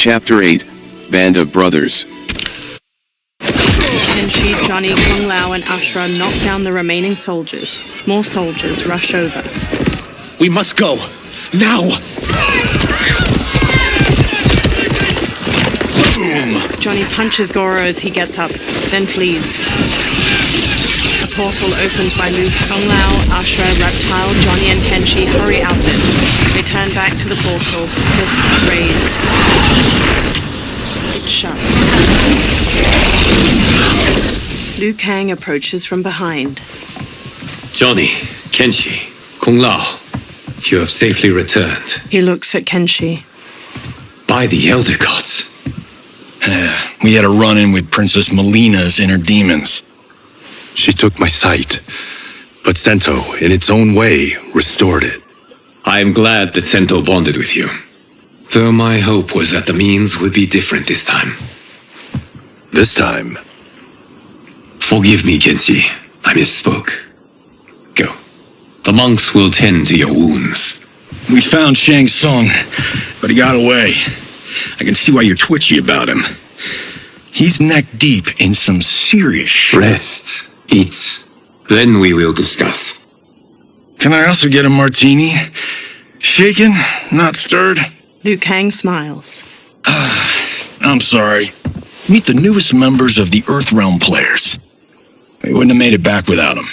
Chapter 8, Band of Brothers. Kenshi, Johnny, Kung Lao, and Ashra knock down the remaining soldiers. More soldiers rush over. We must go! Now! Boom! Johnny punches Goro as he gets up, then flees. A portal opens by Luke. Kung Lao, Ashra, Reptile, Johnny, and Kenshi hurry out it. They turn back to the portal, fists raised. It shuts. Liu Kang approaches from behind. Johnny, Kenshi, Kung Lao, you have safely returned. He looks at Kenshi. By the Elder Gods. We had a run-in with Princess Melina's inner demons. She took my sight, but Sento, in its own way, restored it. I am glad that Sento bonded with you. Though my hope was that the means would be different this time. This time? Forgive me, Kenshi. I misspoke. Go. The monks will tend to your wounds. We found Shang Tsung, but he got away. I can see why you're twitchy about him. He's neck-deep in some serious shit. Rest. Eat. Then we will discuss. Can I also get a martini? Shaken, not stirred? Liu Kang smiles. I'm sorry. Meet the newest members of the Earthrealm players. We wouldn't have made it back without them.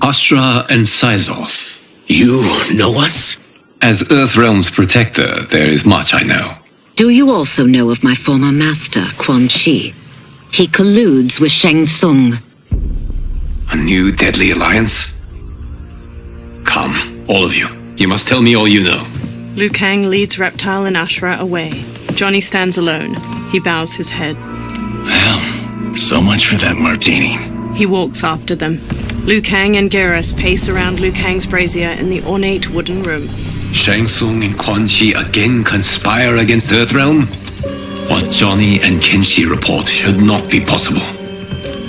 Astra and Sizos. You know us? As Earthrealm's protector, there is much I know. Do you also know of my former master, Quan Chi? He colludes with Shang Tsung. A new deadly alliance? Come, all of you. You must tell me all you know. Liu Kang leads Reptile and Ashra away. Johnny stands alone. He bows his head. Well, so much for that martini. He walks after them. Liu Kang and Geras pace around Liu Kang's brazier in the ornate wooden room. Shang Tsung and Quan Chi again conspire against Earthrealm? What Johnny and Kenshi report should not be possible.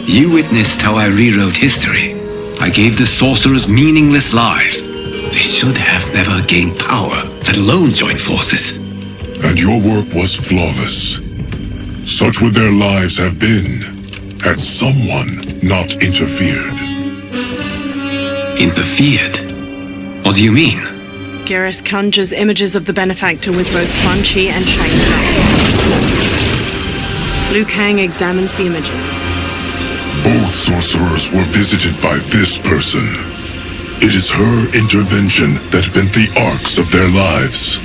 You witnessed how I rewrote history. I gave the sorcerers meaningless lives. They should have never gained power, let alone joined forces. And your work was flawless. Such would their lives have been, had someone not interfered. Interfered? What do you mean? Geras conjures images of the benefactor with both Quan Chi and Shang Tsung. Liu Kang examines the images. Both sorcerers were visited by this person. It is her intervention that bent the arcs of their lives.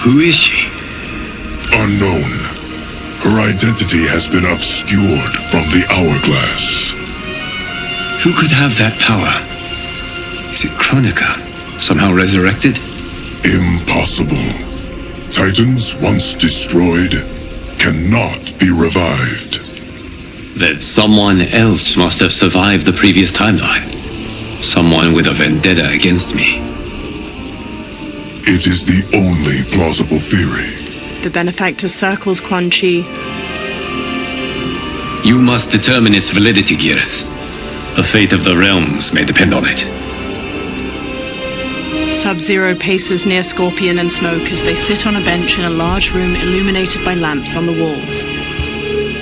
Who is she? Unknown. Her identity has been obscured from the hourglass. Who could have that power? Is it Kronika? Somehow resurrected? Impossible. Titans once destroyed cannot be revived. Then someone else must have survived the previous timeline. Someone with a vendetta against me. It is the only plausible theory. The benefactor circles Quan Chi. You must determine its validity, Geras. The fate of the realms may depend on it. Sub-Zero paces near Scorpion and Smoke as they sit on a bench in a large room illuminated by lamps on the walls.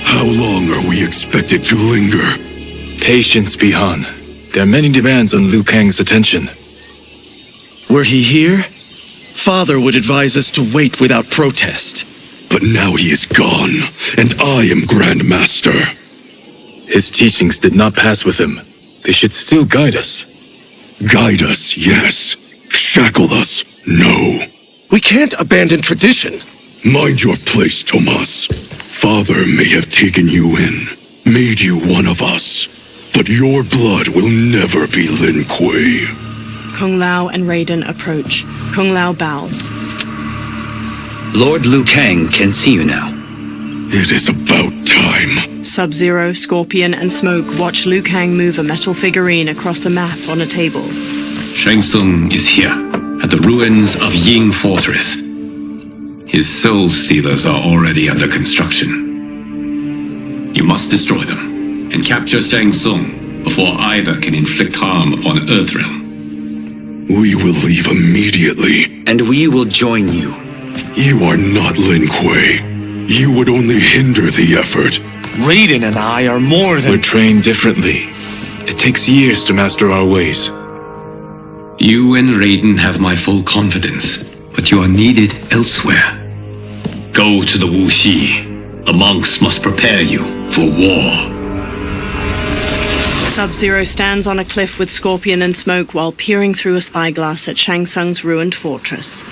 How long are we expected to linger? Patience, Bihan. There are many demands on Liu Kang's attention. Were he here, Father would advise us to wait without protest. But now he is gone, and I am Grand Master. His teachings did not pass with him. They should still guide us. Guide us, yes. Shackle us, no. We can't abandon tradition. Mind your place, Tomas. Father may have taken you in, made you one of us, but your blood will never be Lin Kuei. Kung Lao and Raiden approach. Kung Lao bows. Lord Liu Kang can see you now. It is about time. Sub-Zero, Scorpion, and Smoke watch Liu Kang move a metal figurine across a map on a table. Shang Tsung is here, at the ruins of Ying Fortress. His soul stealers are already under construction. You must destroy them, and capture Shang Tsung before either can inflict harm upon Earthrealm. We will leave immediately. And we will join you. You are not Lin Kuei. You would only hinder the effort. Raiden and I are more than... We're trained differently. It takes years to master our ways. You and Raiden have my full confidence, but you are needed elsewhere. Go to the Wuxi. The monks must prepare you for war. Sub-Zero stands on a cliff with Scorpion and Smoke while peering through a spyglass at Shang Tsung's ruined fortress.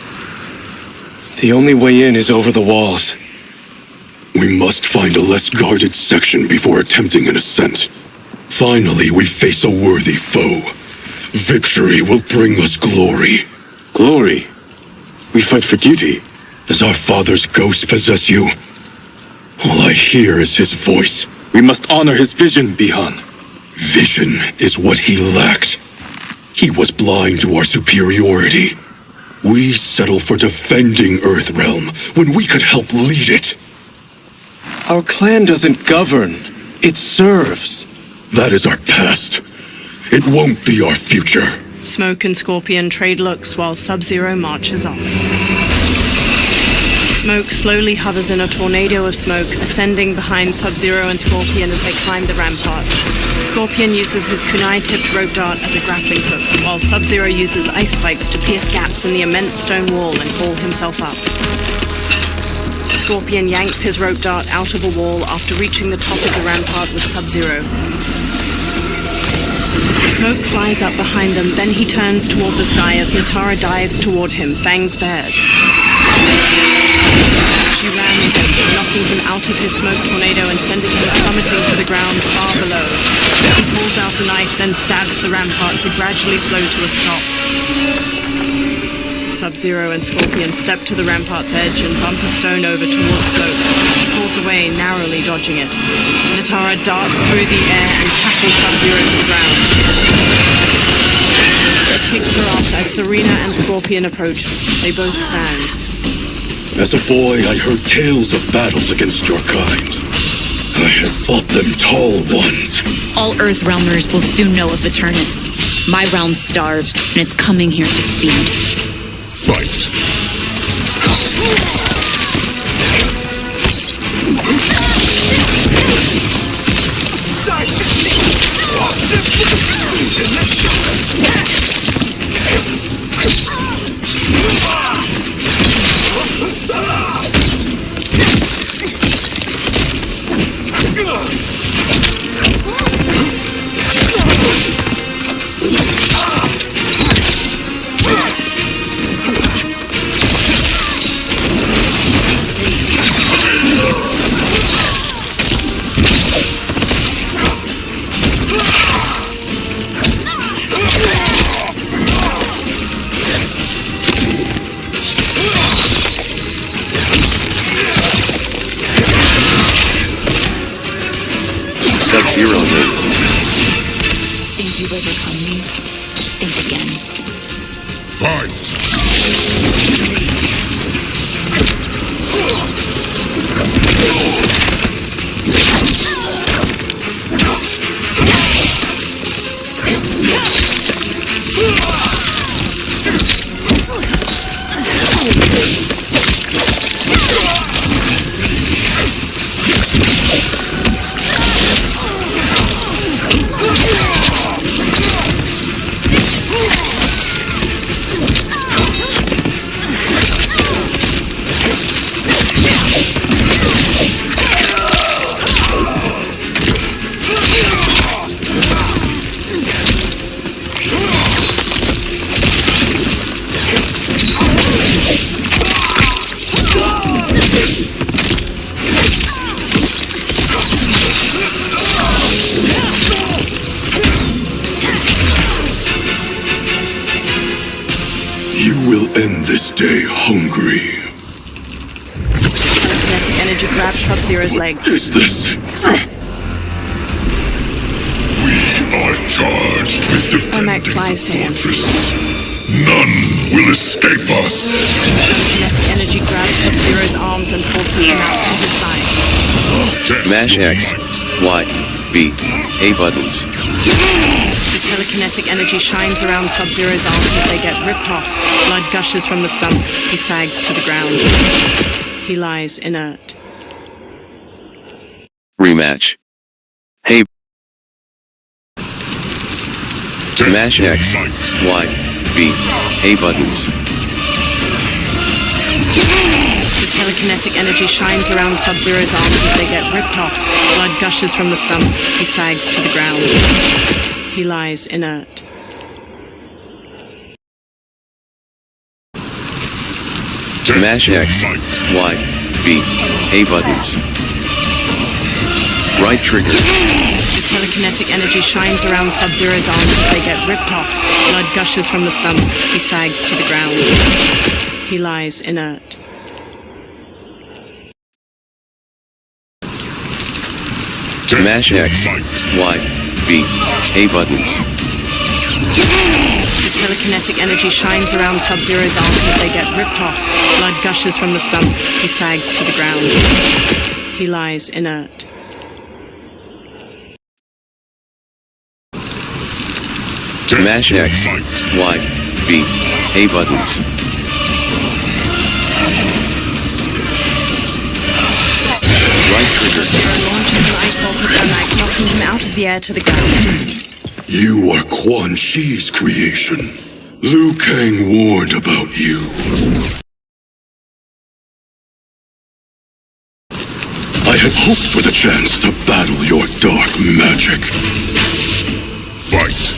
The only way in is over the walls. We must find a less guarded section before attempting an ascent. Finally, we face a worthy foe. Victory will bring us glory. Glory? We fight for duty. Does our father's ghost possess you? All I hear is his voice. We must honor his vision, Bihan. Vision is what he lacked. He was blind to our superiority. We settle for defending Earthrealm when we could help lead it. Our clan doesn't govern. It serves. That is our past. It won't be our future. Smoke and Scorpion trade looks while Sub-Zero marches off. Smoke slowly hovers in a tornado of smoke, ascending behind Sub-Zero and Scorpion as they climb the rampart. Scorpion uses his kunai-tipped rope dart as a grappling hook, while Sub-Zero uses ice spikes to pierce gaps in the immense stone wall and haul himself up. Scorpion yanks his rope dart out of a wall after reaching the top of the rampart with Sub-Zero. Smoke flies up behind them, then he turns toward the sky as Natara dives toward him, fangs bared. She rams him, knocking him out of his smoke tornado and sending him plummeting to the ground far below. He pulls out a knife, then stabs the rampart to gradually slow to a stop. Sub-Zero and Scorpion step to the rampart's edge and bump a stone over towards Smoke. He pulls away, narrowly dodging it. Natara darts through the air and tackles Sub-Zero to the ground. He kicks her off as Serena and Scorpion approach. They both stand. As a boy, I heard tales of battles against your kind. I had fought them tall ones. All Earthrealmers will soon know of Eternus. My realm starves, and it's coming here to feed. Fight! Sub-Zero wins. Think you've overcome me? Think again. Fight! You will end this day hungry. Kinetic energy grabs Sub-Zero's legs. What is this? We are charged with defending Cormac flies to him. the fortress. None will escape us. Kinetic energy grabs Sub-Zero's arms and forces him out to his side. Test Mash your X, might. Y, B, A buttons. He Telekinetic energy shines around Sub-Zero's arms as they get ripped off. Blood gushes from the stumps. He sags to the ground. He lies inert. Rematch. Hey. Mash X, Y, B, A buttons. The telekinetic energy shines around Sub-Zero's arms as they get ripped off. Blood gushes from the stumps. He sags to the ground. He lies inert. Mash X, Y, B, A buttons. Right trigger. The telekinetic energy shines around Sub-Zero's arms as they get ripped off. Blood gushes from the stumps. He sags to the ground. He lies inert. Mash X, Y, B, A buttons. The telekinetic energy shines around Sub-Zero's arms as they get ripped off. Blood gushes from the stumps. He sags to the ground. He lies inert. Mash X, Y, B, A buttons. Right trigger. Launches an ice bolt at Thermite, knocking him out of the air to the ground. You are Quan Chi's creation. Liu Kang warned about you. I had hoped for the chance to battle your dark magic. Fight.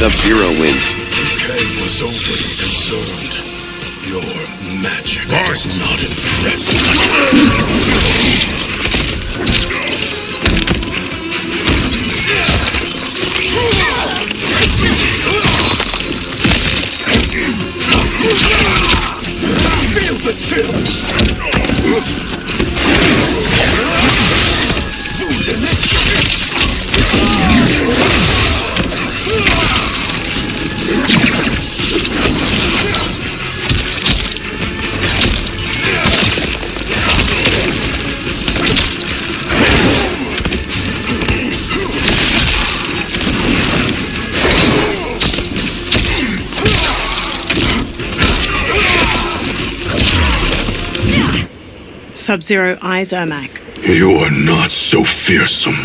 Sub-Zero wins. Kang was overly concerned. Your magic does not impress Feel the chills! Sub-Zero eyes Ermac. You are not so fearsome.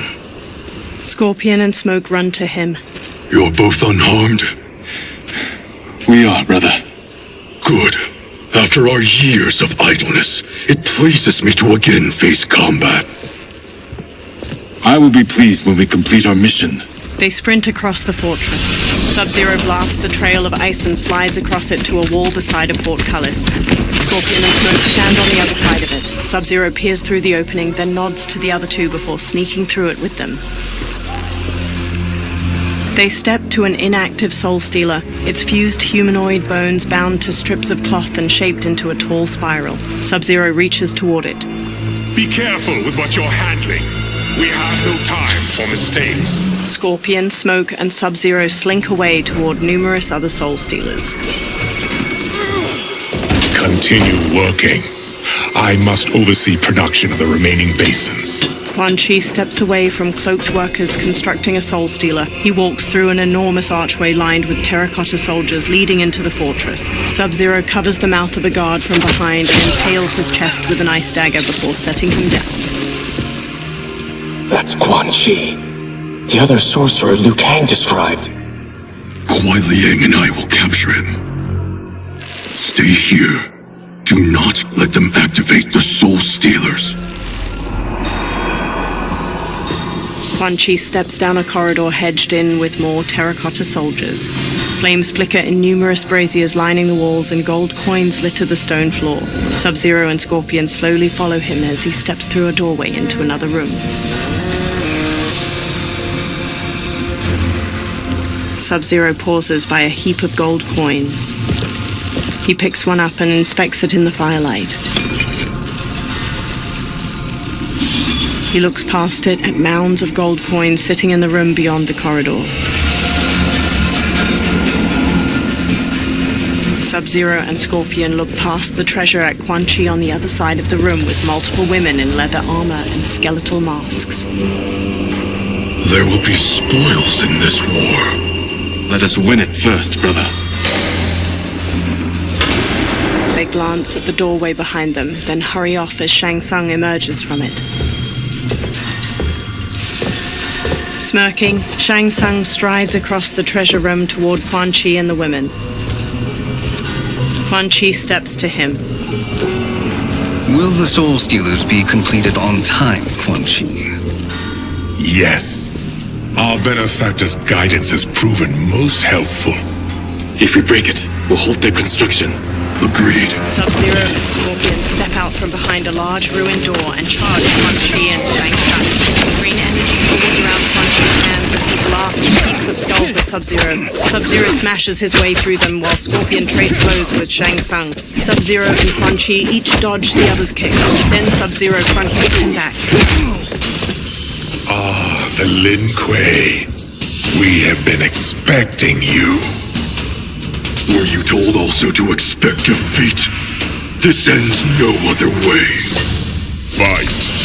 Scorpion and Smoke run to him. You're both unharmed? We are, brother. Good. After our years of idleness, it pleases me to again face combat. I will be pleased when we complete our mission. They sprint across the fortress. Sub-Zero blasts a trail of ice and slides across it to a wall beside a portcullis. Scorpion and Smoke stand on the other side of it. Sub-Zero peers through the opening, then nods to the other two before sneaking through it with them. They step to an inactive Soul Stealer, its fused humanoid bones bound to strips of cloth and shaped into a tall spiral. Sub-Zero reaches toward it. Be careful with what you're handling. We have no time for mistakes. Scorpion, Smoke, and Sub-Zero slink away toward numerous other Soul Stealers. Continue working. I must oversee production of the remaining basins. Quan Chi steps away from cloaked workers constructing a Soul Stealer. He walks through an enormous archway lined with terracotta soldiers leading into the fortress. Sub-Zero covers the mouth of a guard from behind and impales his chest with an ice dagger before setting him down. That's Quan Chi. The other sorcerer Liu Kang described. Kuai Liang and I will capture him. Stay here. Do not let them activate the Soul Stealers. Quan Chi steps down a corridor hedged in with more terracotta soldiers. Flames flicker in numerous braziers lining the walls and gold coins litter the stone floor. Sub-Zero and Scorpion slowly follow him as he steps through a doorway into another room. Sub-Zero pauses by a heap of gold coins. He picks one up and inspects it in the firelight. He looks past it at mounds of gold coins sitting in the room beyond the corridor. Sub-Zero and Scorpion look past the treasure at Quan Chi on the other side of the room with multiple women in leather armor and skeletal masks. There will be spoils in this war. Let us win it first, brother. They glance at the doorway behind them, then hurry off as Shang Tsung emerges from it. Smirking, Shang Tsung strides across the treasure room toward Quan Chi and the women. Quan Chi steps to him. Will the Soul Stealers be completed on time, Quan Chi? Yes. Our benefactor's guidance has proven most helpful. If we break it, we'll halt their construction. Agreed. Sub-Zero and Scorpion step out from behind a large ruined door and charge Quan Chi and Shang Tsung. Green energy pours around Quan Chi's hands and he blasts heaps of skulls at Sub-Zero. Sub-Zero smashes his way through them while Scorpion trades blows with Shang Tsung. Sub-Zero and Quan Chi each dodge the other's kicks. Then Sub-Zero front kicks him back. Ah, the Lin Kuei. We have been expecting you. Were you told also to expect defeat? This ends no other way. Fight.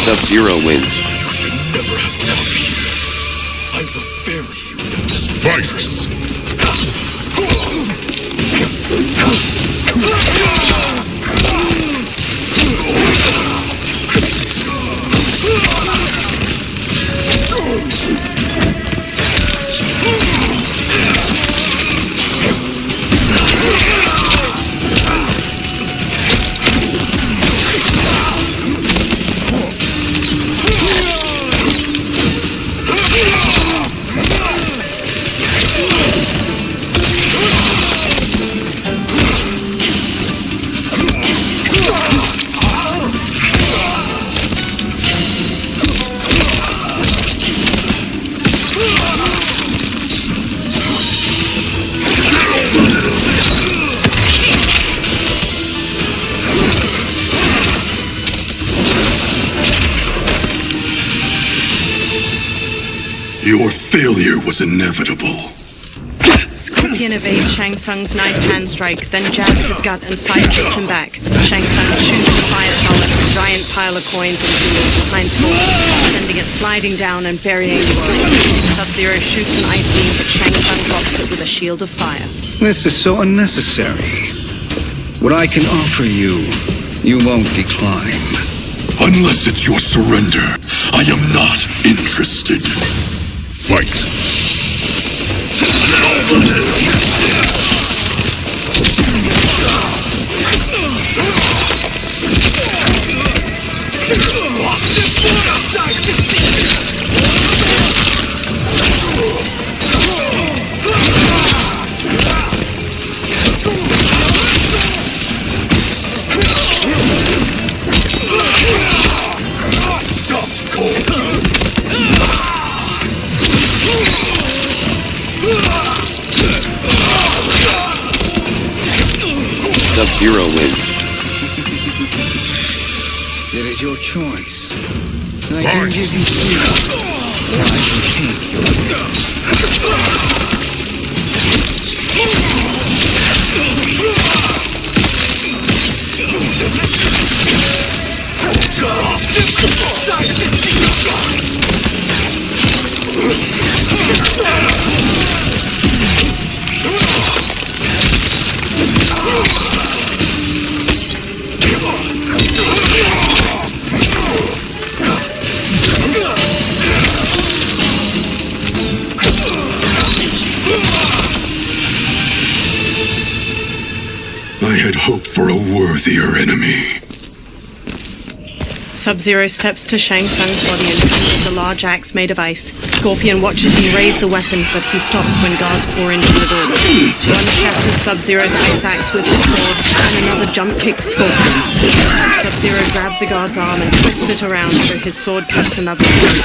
Sub-Zero wins. You should never have left me. I will bury you in this virus. Your failure was inevitable. Scorpion evades Shang Tsung's knife hand strike, then jabs his gut and sidekicks him back. Shang Tsung shoots the fire pellet, a giant pile of coins and jewels behind Scorpion, sending it sliding down and burying his face. Sub-Zero shoots an ice beam, but Shang Tsung blocks it with a shield of fire. This is so unnecessary. What I can offer you, you won't decline. Unless it's your surrender, I am not interested. Fight. Sub-Zero wins. It is your choice. I can give you freedom, or I can take your I had hoped for a worthier enemy. Sub-Zero steps to Shang Tsung's body and punches a large axe made of ice. Scorpion watches him raise the weapon, but he stops when guards pour into the door. One shatters Sub-Zero's ice axe with his sword, and another jump kicks Scorpion. Sub-Zero grabs a guard's arm and twists it around so his sword cuts another throat.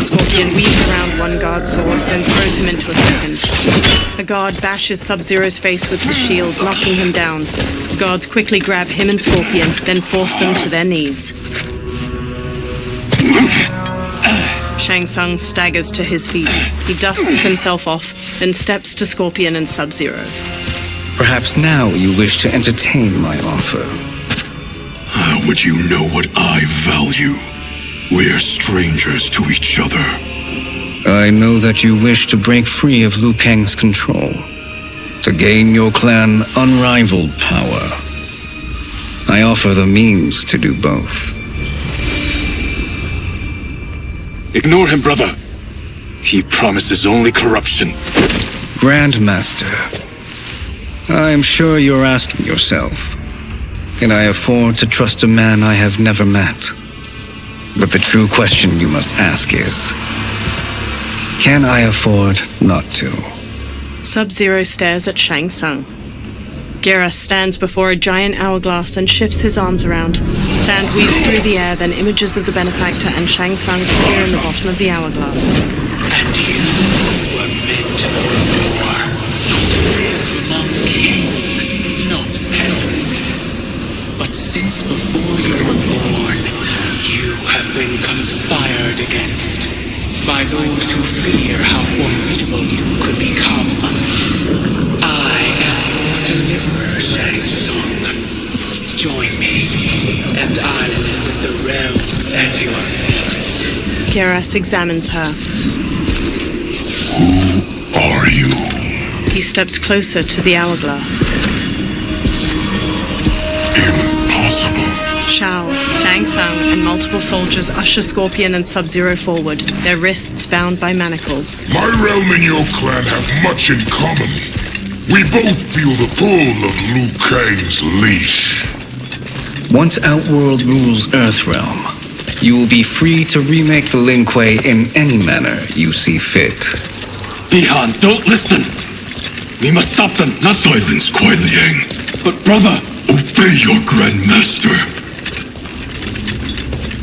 Scorpion weaves around one guard's sword, then throws him into a second. A guard bashes Sub-Zero's face with his shield, knocking him down. The guards quickly grab him and Scorpion, then force them to their knees. Shang Tsung staggers to his feet. He dusts himself off, then steps to Scorpion and Sub-Zero. Perhaps now you wish to entertain my offer. How would you know what I value? We're strangers to each other. I know that you wish to break free of Liu Kang's control, to gain your clan unrivaled power. I offer the means to do both. Ignore him, brother. He promises only corruption. Grandmaster, I am sure you're asking yourself, can I afford to trust a man I have never met? But the true question you must ask is, can I afford not to? Sub-Zero stares at Shang Tsung. Geras stands before a giant hourglass and shifts his arms around. Sand weaves through the air, then images of the benefactor and Shang Tsung appear in the bottom of the hourglass. And you were meant for war, to live among kings, not peasants. But since before you were born, you have been conspired against by those who fear how formidable you could become. I am your deliverer, Shang Tsung. Join me, and I will put the realms at your feet. Geras examines her. Who are you? He steps closer to the hourglass. Impossible. Shao, Shang Tsung, and multiple soldiers usher Scorpion and Sub-Zero forward, their wrists bound by manacles. My realm and your clan have much in common. We both feel the pull of Liu Kang's leash. Once Outworld rules Earthrealm, you will be free to remake the Lin Kuei in any manner you see fit. Bihan, don't listen! We must stop them, not Silence, Kuai Liang. But brother! Obey your Grandmaster.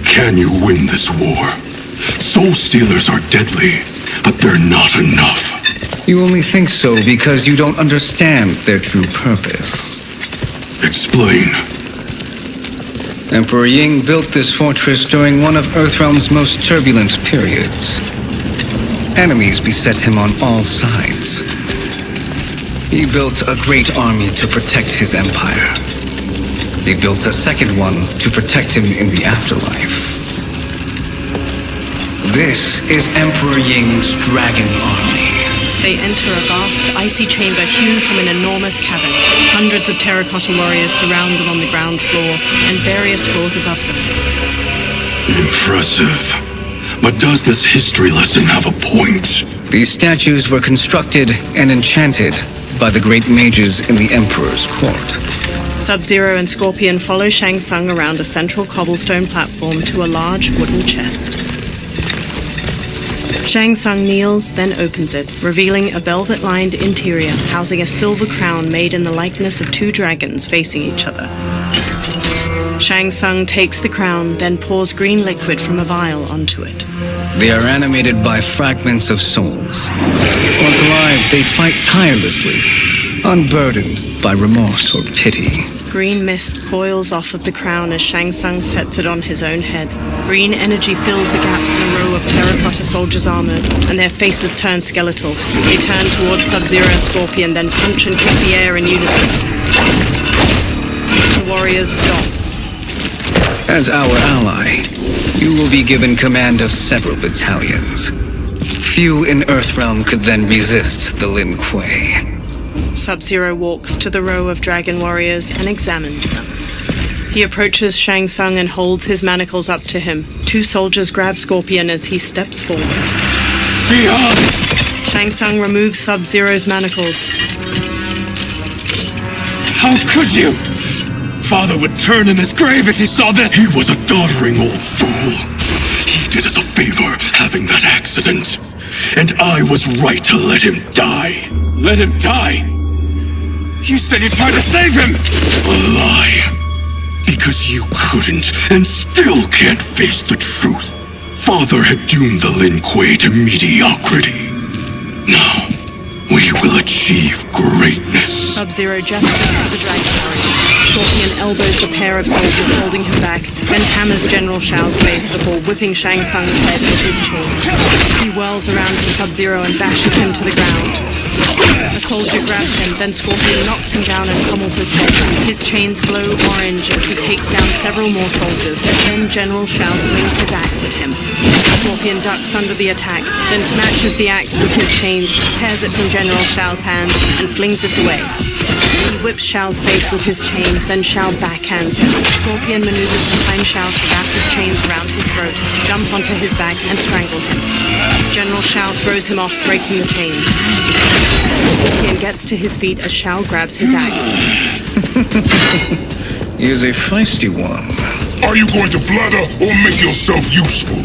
Can you win this war? Soul Stealers are deadly, but they're not enough. You only think so because you don't understand their true purpose. Explain. Emperor Ying built this fortress during one of Earthrealm's most turbulent periods. Enemies beset him on all sides. He built a great army to protect his empire. They built a second one to protect him in the afterlife. This is Emperor Ying's Dragon Army. They enter a vast, icy chamber hewn from an enormous cavern. Hundreds of terracotta warriors surround them on the ground floor and various floors above them. Impressive. But does this history lesson have a point? These statues were constructed and enchanted by the great mages in the Emperor's court. Sub-Zero and Scorpion follow Shang Tsung around a central cobblestone platform to a large wooden chest. Shang Tsung kneels, then opens it, revealing a velvet-lined interior housing a silver crown made in the likeness of two dragons facing each other. Shang Tsung takes the crown, then pours green liquid from a vial onto it. They are animated by fragments of souls. Once alive, they fight tirelessly, unburdened by remorse or pity. Green mist coils off of the crown as Shang Tsung sets it on his own head. Green energy fills the gaps in a row of terracotta soldiers' armor, and their faces turn skeletal. They turn towards Sub-Zero and Scorpion, then punch and kick the air in unison. The warriors stop. As our ally, you will be given command of several battalions. Few in Earthrealm could then resist the Lin Kuei. Sub-Zero walks to the row of dragon warriors and examines them. He approaches Shang Tsung and holds his manacles up to him. Two soldiers grab Scorpion as he steps forward. Beyond! Shang Tsung removes Sub-Zero's manacles. How could you? Father would turn in his grave if he saw this! He was a doddering old fool. He did us a favor having that accident. And I was right to let him die. Let him die? You said you tried to save him! A lie. Because you couldn't, and still can't face the truth. Father had doomed the Lin Kuei to mediocrity. Now, we will achieve greatness. Sub-Zero gestures to the dragon warrior. Scorpion elbows the pair of soldiers holding him back, then hammers General Shao's face before whipping Shang Tsung's head with his chains. He whirls around to Sub-Zero and bashes him to the ground. A soldier grabs him, then Scorpion knocks him down and pummels his head. His chains glow orange as he takes down several more soldiers. Then General Shao swings his axe at him. Scorpion ducks under the attack, then snatches the axe with his chains, tears it from General Shao's hand, and flings it away. He whips Shao's face with his chains, then Shao backhands him. Scorpion maneuvers behind Shao to wrap his chains around his throat, jump onto his back, and strangle him. General Shao throws him off, breaking the chains. Scorpion gets to his feet as Shao grabs his axe. He's a feisty one. Are you going to blather or make yourself useful?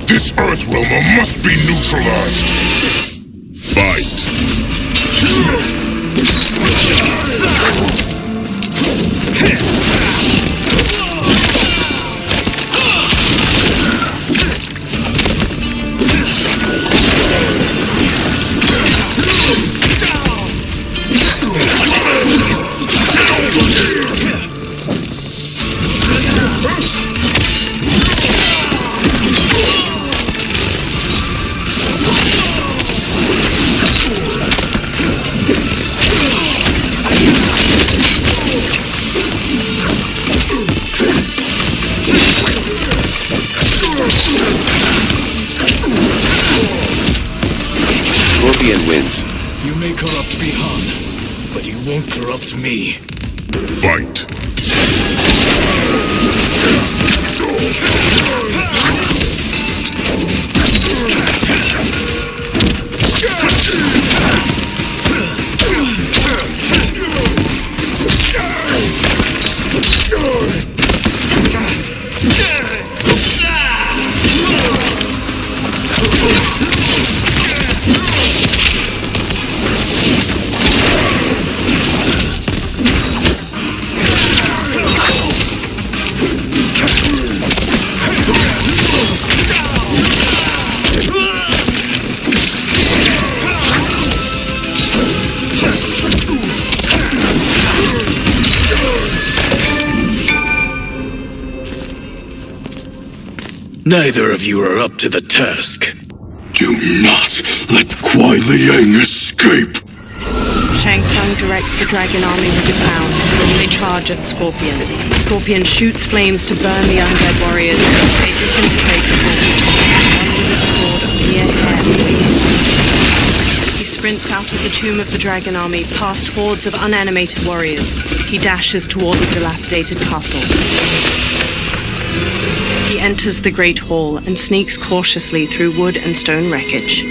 This Earthrealmer must be neutralized. Fight. Scorpion wins. You may corrupt Bihan, but you won't corrupt me. Fight. Neither of you are up to the task. Do not let Kuai Liang escape! Shang Tsung directs the dragon army with the crown. They charge at Scorpion. Scorpion shoots flames to burn the undead warriors. They disintegrate before one with his sword of mere hair. He sprints out of the tomb of the dragon army, past hordes of unanimated warriors. He dashes toward the dilapidated castle. He enters the Great Hall and sneaks cautiously through wood and stone wreckage.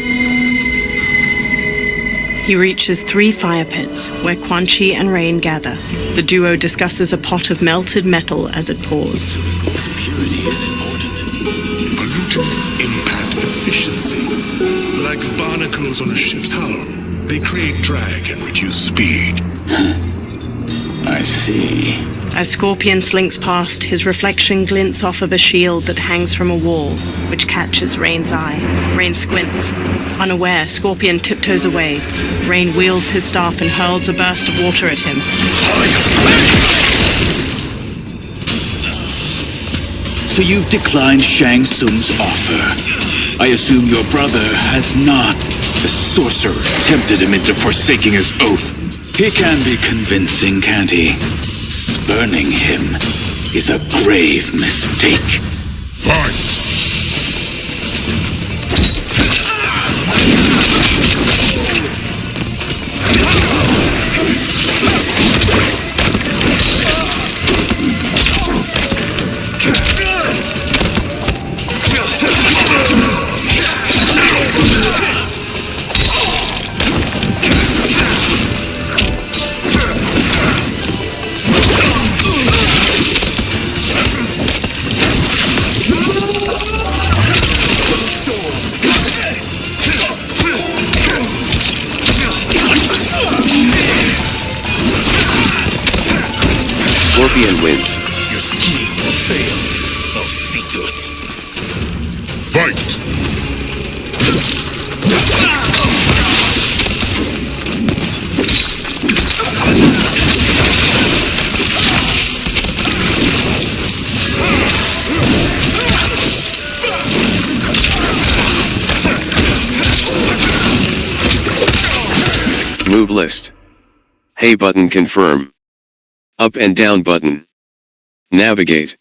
He reaches 3 fire pits, where Quan Chi and Rain gather. The duo discusses a pot of melted metal as it pours. Purity is important. Pollutants impact efficiency. Like barnacles on a ship's hull, they create drag and reduce speed. I see. As Scorpion slinks past, his reflection glints off of a shield that hangs from a wall, which catches Rain's eye. Rain squints. Unaware, Scorpion tiptoes away. Rain wields his staff and hurls a burst of water at him. after you've declined Shang Tsung's offer. I assume your brother has not. The sorcerer tempted him into forsaking his oath. He can be convincing, can't he? Spurning him is a grave mistake. Fight! Scorpion wins. Your scheme will fail. I'll see to it. Fight! Move list. Hey button confirm. Up and down button. Navigate.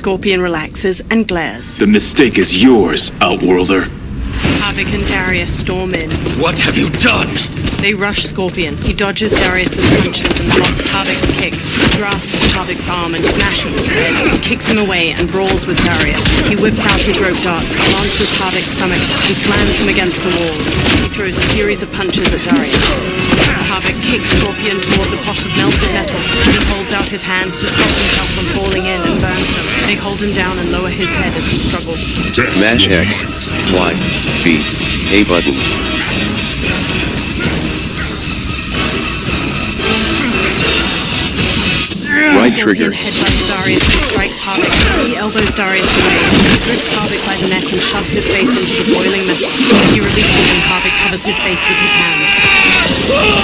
Scorpion relaxes and glares. The mistake is yours, Outworlder. Havoc and Darius storm in. What have you done? They rush Scorpion. He dodges Darius's punches and blocks Havoc's kick. He grasps Havoc's arm and smashes his head. He kicks him away and brawls with Darius. He whips out his rope dart, lances Havoc's stomach, and slams him against the wall. He throws a series of punches at Darius. Havoc kicks Scorpion toward the pot of melted metal. He holds out his hands to stop himself from falling in and burns them. They hold him down and lower his head as he struggles. Mash X, Y, B, A buttons. Right trigger. Scorpion headbutts Darius and strikes Havoc. He elbows Darius away. He grips Havoc by the neck and shoves his face into the boiling metal. He releases and Havoc covers his face with his hands.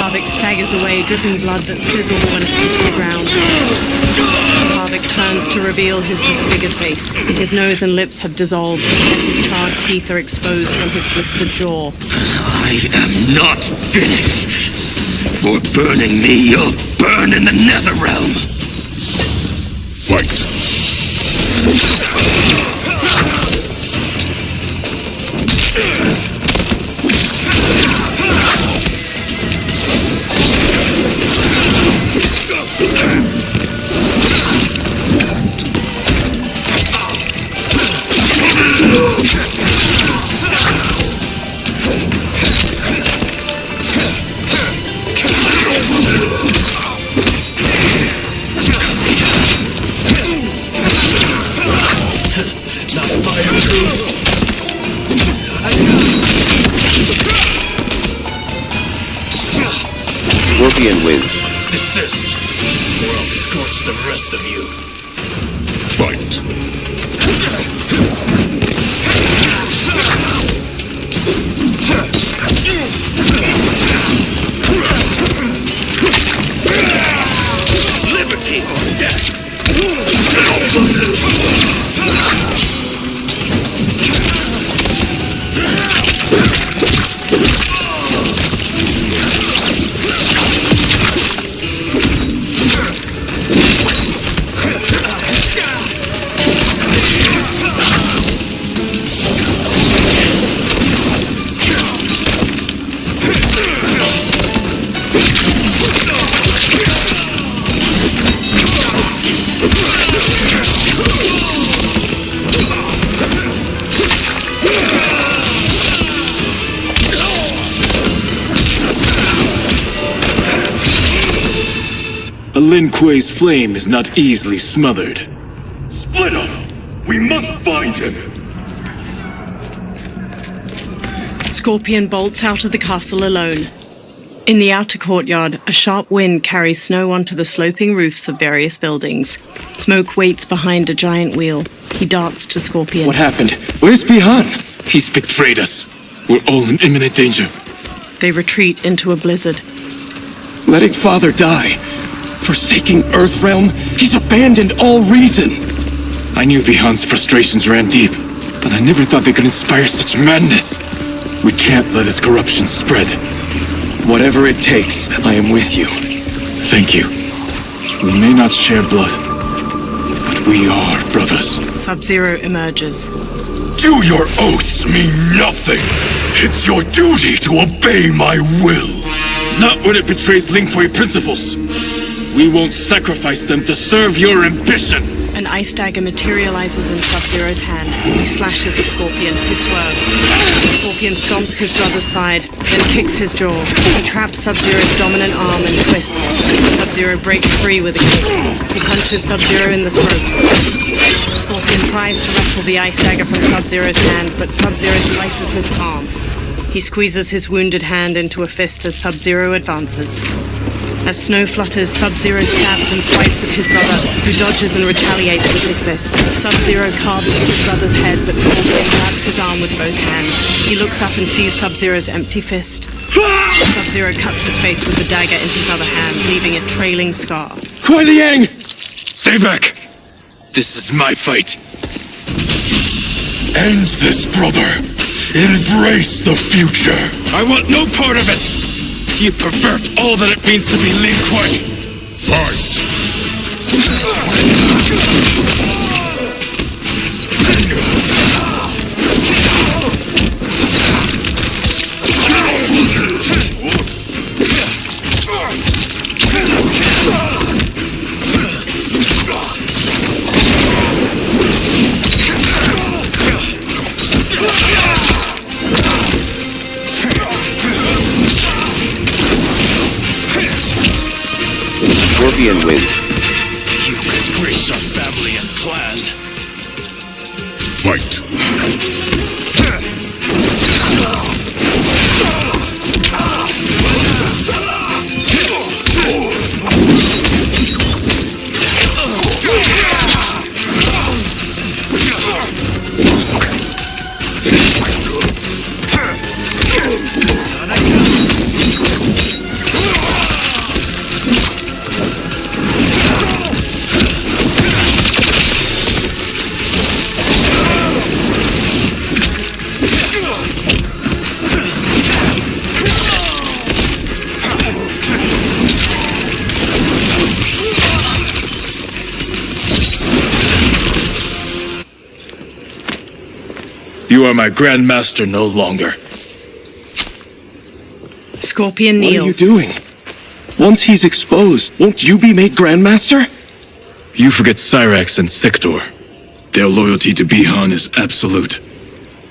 Havoc staggers away, dripping blood that sizzles when it hits the ground. Havoc turns to reveal his disfigured face. His nose and lips have dissolved, and his charred teeth are exposed from his blistered jaw. I am not finished. For burning me, you'll burn in the Netherrealm. Fight! Scorpion wins. Desist, or I'll scorch the rest of you. Fight! Liberty or death! Kuei's flame is not easily smothered. Split up! We must find him! Scorpion bolts out of the castle alone. In the outer courtyard, a sharp wind carries snow onto the sloping roofs of various buildings. Smoke waits behind a giant wheel. He darts to Scorpion. What happened? Where's Bihan? He's betrayed us. We're all in imminent danger. They retreat into a blizzard. Letting Father die. Forsaking Earthrealm. He's abandoned all reason. I knew Bihan's frustrations ran deep, but I never thought they could inspire such madness. We can't let his corruption spread. Whatever it takes, I am with you. Thank you. We may not share blood, but we are brothers. Sub-Zero emerges. Do your oaths mean nothing? It's your duty to obey my will. Not when it betrays Ling Kuei principles. We won't sacrifice them to serve your ambition. An ice dagger materializes in Sub-Zero's hand. He slashes at Scorpion, who swerves. Scorpion stomps his brother's side, then kicks his jaw. He traps Sub-Zero's dominant arm and twists. Sub-Zero breaks free with a kick. He punches Sub-Zero in the throat. Scorpion tries to wrestle the ice dagger from Sub-Zero's hand, but Sub-Zero slices his palm. He squeezes his wounded hand into a fist as Sub-Zero advances. As snow flutters, Sub-Zero stabs and swipes at his brother, who dodges and retaliates with his fist. Sub-Zero carves at his brother's head, but Scorpion grabs his arm with both hands. He looks up and sees Sub-Zero's empty fist. Sub-Zero cuts his face with the dagger in his other hand, leaving a trailing scar. Kuei Liang! Stay back! This is my fight. End this, brother! Embrace the future! I want no part of it! You pervert all that it means to be Ling Kuei! Fight! Scorpion wins. You disgrace our family and clan. Fight! You are my Grandmaster no longer. Scorpion kneels. What are you doing? Once he's exposed, won't you be made Grandmaster? You forget Cyrax and Sector. Their loyalty to Bihan is absolute.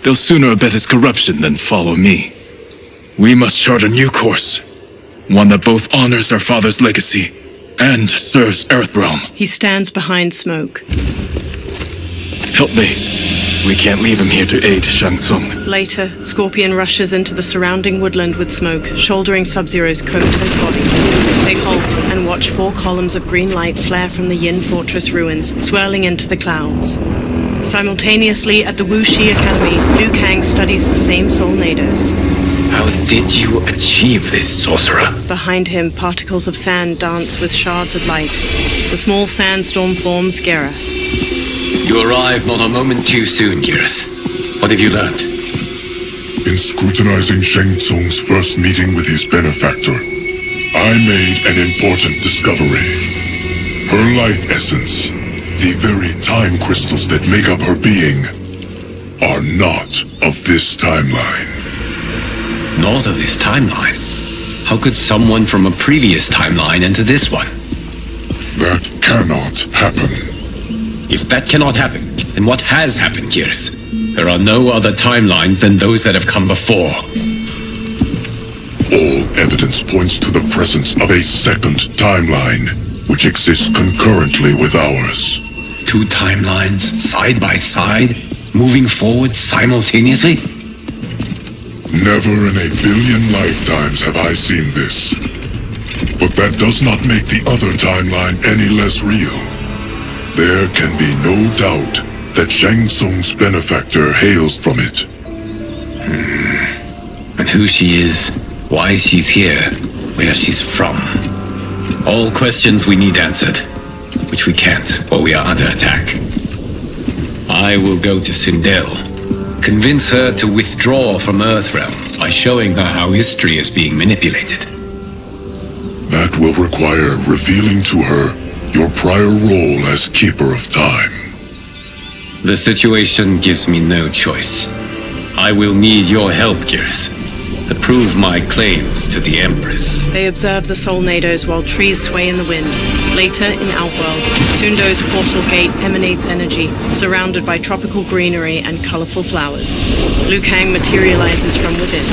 They'll sooner abet his corruption than follow me. We must chart a new course. One that both honors our father's legacy and serves Earthrealm. He stands behind Smoke. Help me. We can't leave him here to aid Shang Tsung. Later, Scorpion rushes into the surrounding woodland with Smoke, shouldering Sub-Zero's comatose body. They halt and watch 4 columns of green light flare from the Yin Fortress ruins, swirling into the clouds. Simultaneously, at the Wuxi Academy, Liu Kang studies the same Soul Nados. How did you achieve this, sorcerer? Behind him, particles of sand dance with shards of light. The small sandstorm forms Geras. You arrived not a moment too soon, Geras. What have you learned? In scrutinizing Shang Tsung's first meeting with his benefactor, I made an important discovery. Her life essence, the very time crystals that make up her being, are not of this timeline. Not of this timeline? How could someone from a previous timeline enter this one? That cannot happen. If that cannot happen, then what has happened, Geras? There are no other timelines than those that have come before. All evidence points to the presence of a second timeline. which exists concurrently with ours. Two timelines, side by side, moving forward simultaneously? Never in a billion lifetimes have I seen this. But that does not make the other timeline any less real. There can be no doubt that Shang Tsung's benefactor hails from it. And who she is, why she's here, where she's from. All questions we need answered, which we can't while we are under attack. I will go to Sindel, convince her to withdraw from Earthrealm by showing her how history is being manipulated. That will require revealing to her your prior role as Keeper of Time. The situation gives me no choice. I will need your help, Gears, to prove my claims to the Empress. They observe the Solnados while trees sway in the wind. Later, in Outworld, Sundo's portal gate emanates energy, surrounded by tropical greenery and colorful flowers. Liu Kang materializes from within.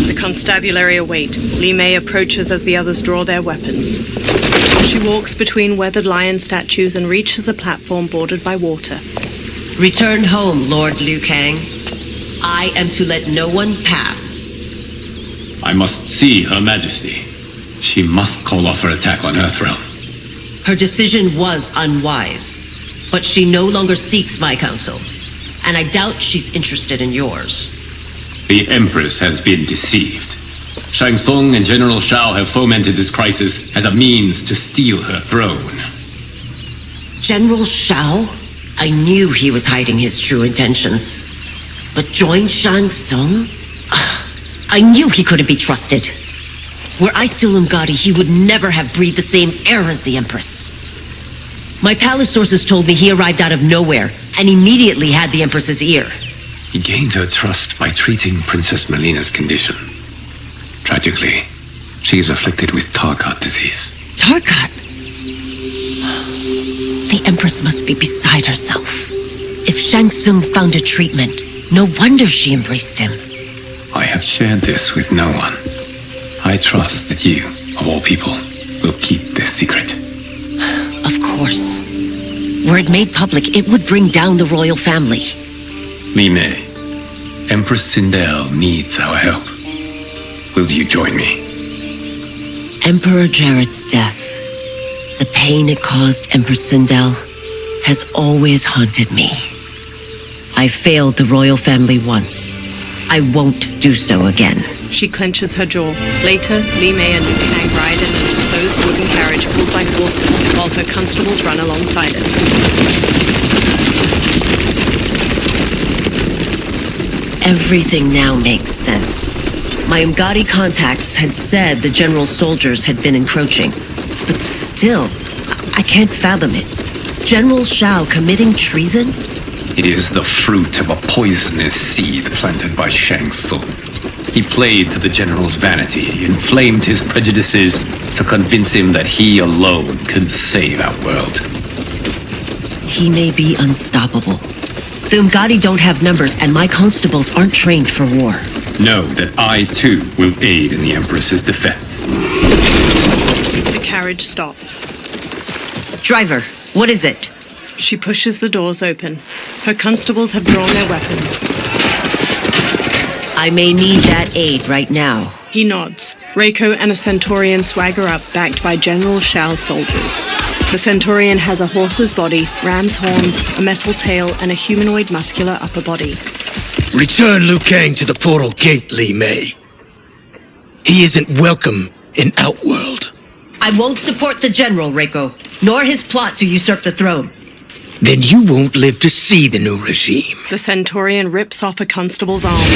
The constabulary await. Li Mei approaches as the others draw their weapons. She walks between weathered lion statues and reaches a platform bordered by water. Return home, Lord Liu Kang. I am to let no one pass. I must see Her Majesty. She must call off her attack on Earthrealm. Her decision was unwise, but she no longer seeks my counsel, and I doubt she's interested in yours. The Empress has been deceived. Shang Tsung and General Shao have fomented this crisis as a means to steal her throne. General Shao? I knew he was hiding his true intentions. But join Shang Tsung? I knew he couldn't be trusted. Were I still Umgadi, he would never have breathed the same air as the Empress. My palace sources told me he arrived out of nowhere, and immediately had the Empress's ear. He gained her trust by treating Princess Melina's condition. Tragically, she is afflicted with Tarkat disease. Tarkat? The Empress must be beside herself. If Shang Tsung found a treatment, no wonder she embraced him. I have shared this with no one. I trust that you, of all people, will keep this secret. Of course. Were it made public, it would bring down the royal family. Li Mei, Empress Sindel needs our help. Will you join me? Emperor Jared's death, the pain it caused Empress Sindel, has always haunted me. I failed the royal family once. I won't do so again. She clenches her jaw. Later, Li Mei and Liu Kang ride in an enclosed wooden carriage pulled by horses, while her constables run alongside it. Everything now makes sense. My Umgadi contacts had said the general's soldiers had been encroaching. But still, I can't fathom it. General Shao committing treason? It is the fruit of a poisonous seed planted by Shang Tsung. He played to the general's vanity, inflamed his prejudices to convince him that he alone could save our world. He may be unstoppable. The Umgadi don't have numbers, and my constables aren't trained for war. Know that I, too, will aid in the Empress's defense. The carriage stops. Driver, what is it? She pushes the doors open. Her constables have drawn their weapons. I may need that aid right now. He nods. Reiko and a Centaurian swagger up, backed by General Shao's soldiers. The Centaurian has a horse's body, ram's horns, a metal tail, and a humanoid muscular upper body. Return Liu Kang to the portal gate, Li Mei. He isn't welcome in Outworld. I won't support the General, Reiko, nor his plot to usurp the throne. Then you won't live to see the new regime. The Centaurian rips off a constable's arms.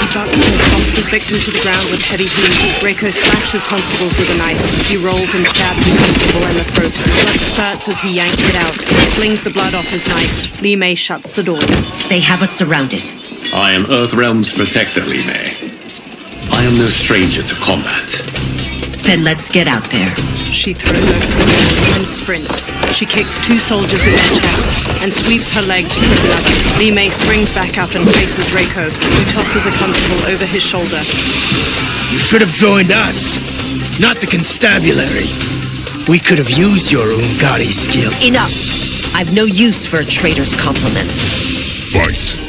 He ducks and stomps his victim to the ground with heavy heat. Reiko slashes constables with a knife. He rolls and stabs the constable in the throat. Blood spurts as he yanks it out. Flings the blood off his knife. Li Mei shuts the doors. They have us surrounded. I am Earthrealm's protector, Li Mei. I am no stranger to combat. Then let's get out there. She throws over the wall and sprints. She kicks two soldiers in their chests and sweeps her leg to kick another. Li Mei springs back up and faces Reiko, who tosses a constable over his shoulder. You should have joined us. not the constabulary. We could have used your Ungari skill. Enough! I've no use for a traitor's compliments. Fight.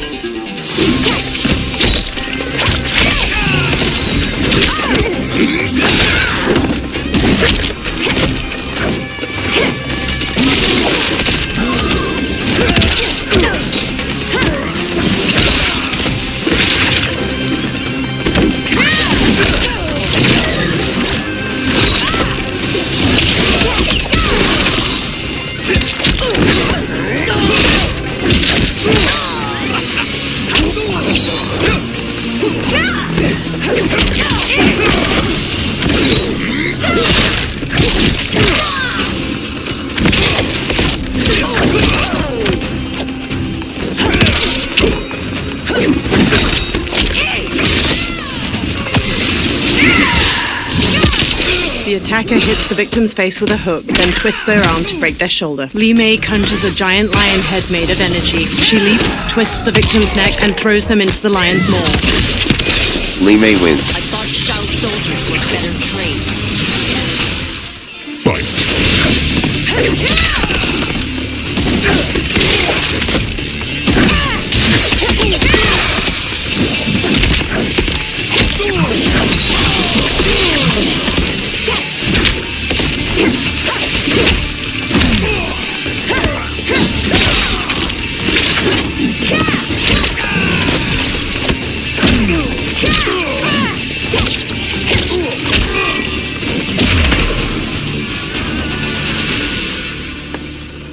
The attacker hits the victim's face with a hook, then twists their arm to break their shoulder. Li Mei conjures a giant lion head made of energy. She leaps, twists the victim's neck, and throws them into the lion's maw. Li Mei wins. I thought Shao soldiers were better trained. Fight.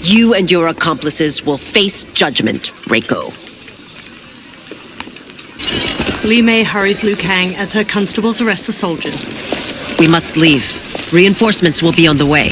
You and your accomplices will face judgment, Reiko. Li Mei hurries Liu Kang as her constables arrest the soldiers. We must leave. Reinforcements will be on the way.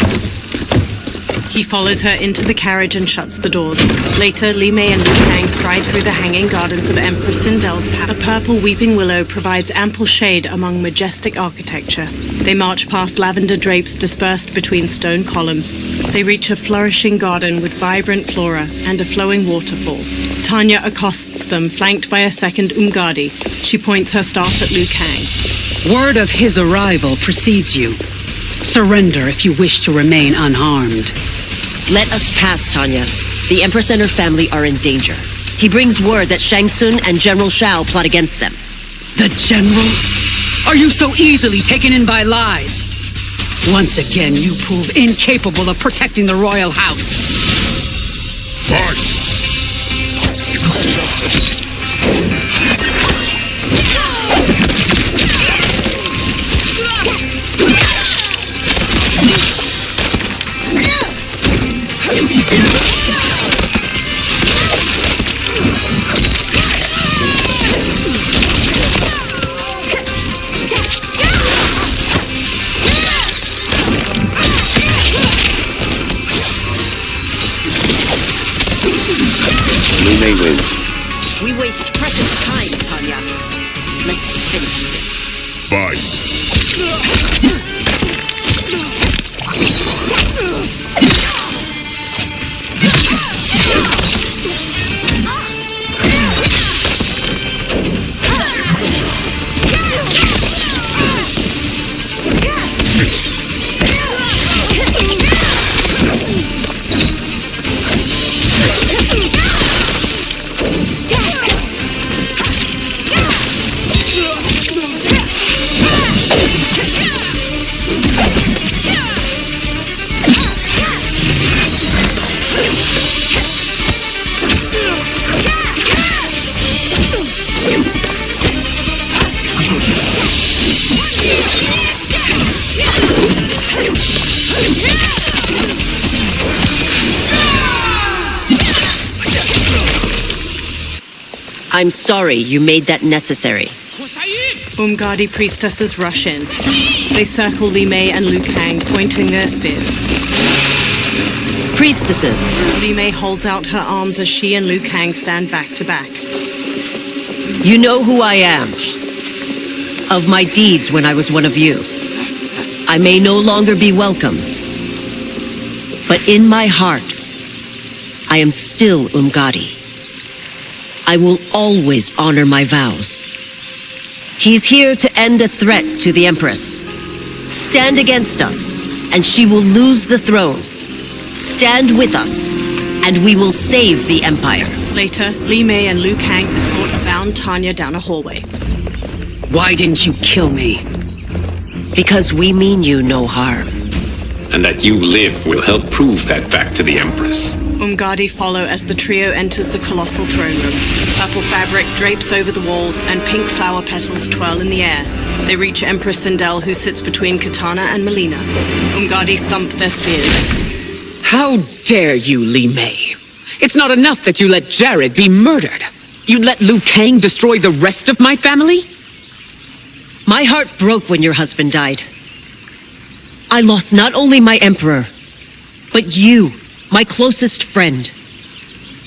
He follows her into the carriage and shuts the doors. Later, Li Mei and Liu Kang stride through the hanging gardens of Empress Sindel's palace. A purple weeping willow provides ample shade among majestic architecture. They march past lavender drapes dispersed between stone columns. They reach a flourishing garden with vibrant flora and a flowing waterfall. Tanya accosts them, flanked by a second Umgadi. She points her staff at Liu Kang. Word of his arrival precedes you. Surrender if you wish to remain unharmed. Let us pass, Tanya. The Empress and her family are in danger. He brings word that Shang Tsung and General Shao plot against them. The General? Are you so easily taken in by lies? Once again, you prove incapable of protecting the royal house. Fight! Li Mei wins. We waste precious time, Tanya. Let's finish this. Fight! I'm sorry you made that necessary. Umgadi priestesses rush in. They circle Li Mei and Liu Kang, pointing their spears. Priestesses. Li Mei holds out her arms as she and Liu Kang stand back to back. You know who I am. Of my deeds when I was one of you. I may no longer be welcome. But in my heart, I am still Umgadi. I will always honor my vows. He's here to end a threat to the Empress. Stand against us, and she will lose the throne. Stand with us, and we will save the Empire. Later, Li Mei and Liu Kang escort a bound Tanya down a hallway. Why didn't you kill me? Because we mean you no harm. And that you live will help prove that fact to the Empress. Umgadi follow as the trio enters the colossal throne room. Purple fabric drapes over the walls and pink flower petals twirl in the air. They reach Empress Sindel, who sits between Kitana and Melina. Umgadi thump their spears. How dare you, Li Mei? It's not enough that you let Jared be murdered. You'd let Liu Kang destroy the rest of my family? My heart broke when your husband died. I lost not only my emperor, but you, my closest friend.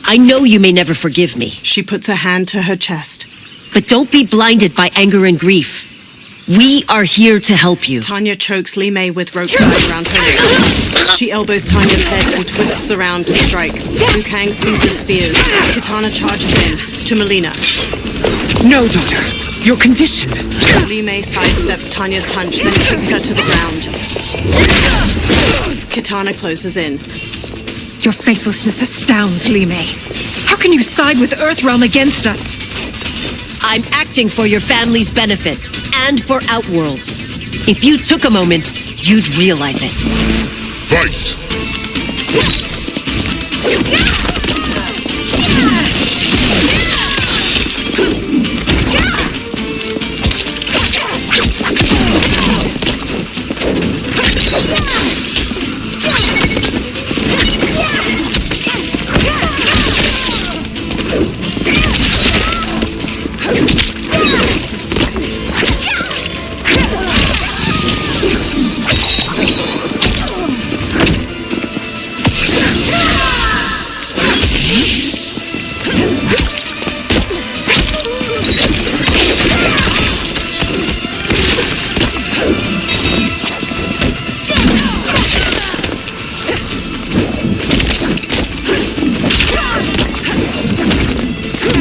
I know you may never forgive me. She puts a hand to her chest. But don't be blinded by anger and grief. We are here to help you. Tanya chokes Li Mei with rope tied around her wrist. She elbows Tanya's head and twists around to strike. Liu Kang seizes spears. Kitana charges in, to Melina. No, daughter. Your condition. Li Mei sidesteps Tanya's punch, then kicks her to the ground. Kitana closes in. Your faithlessness astounds, Li Mei. How can you side with Earthrealm against us? I'm acting for your family's benefit, and for Outworlds. If you took a moment, you'd realize it. Fight!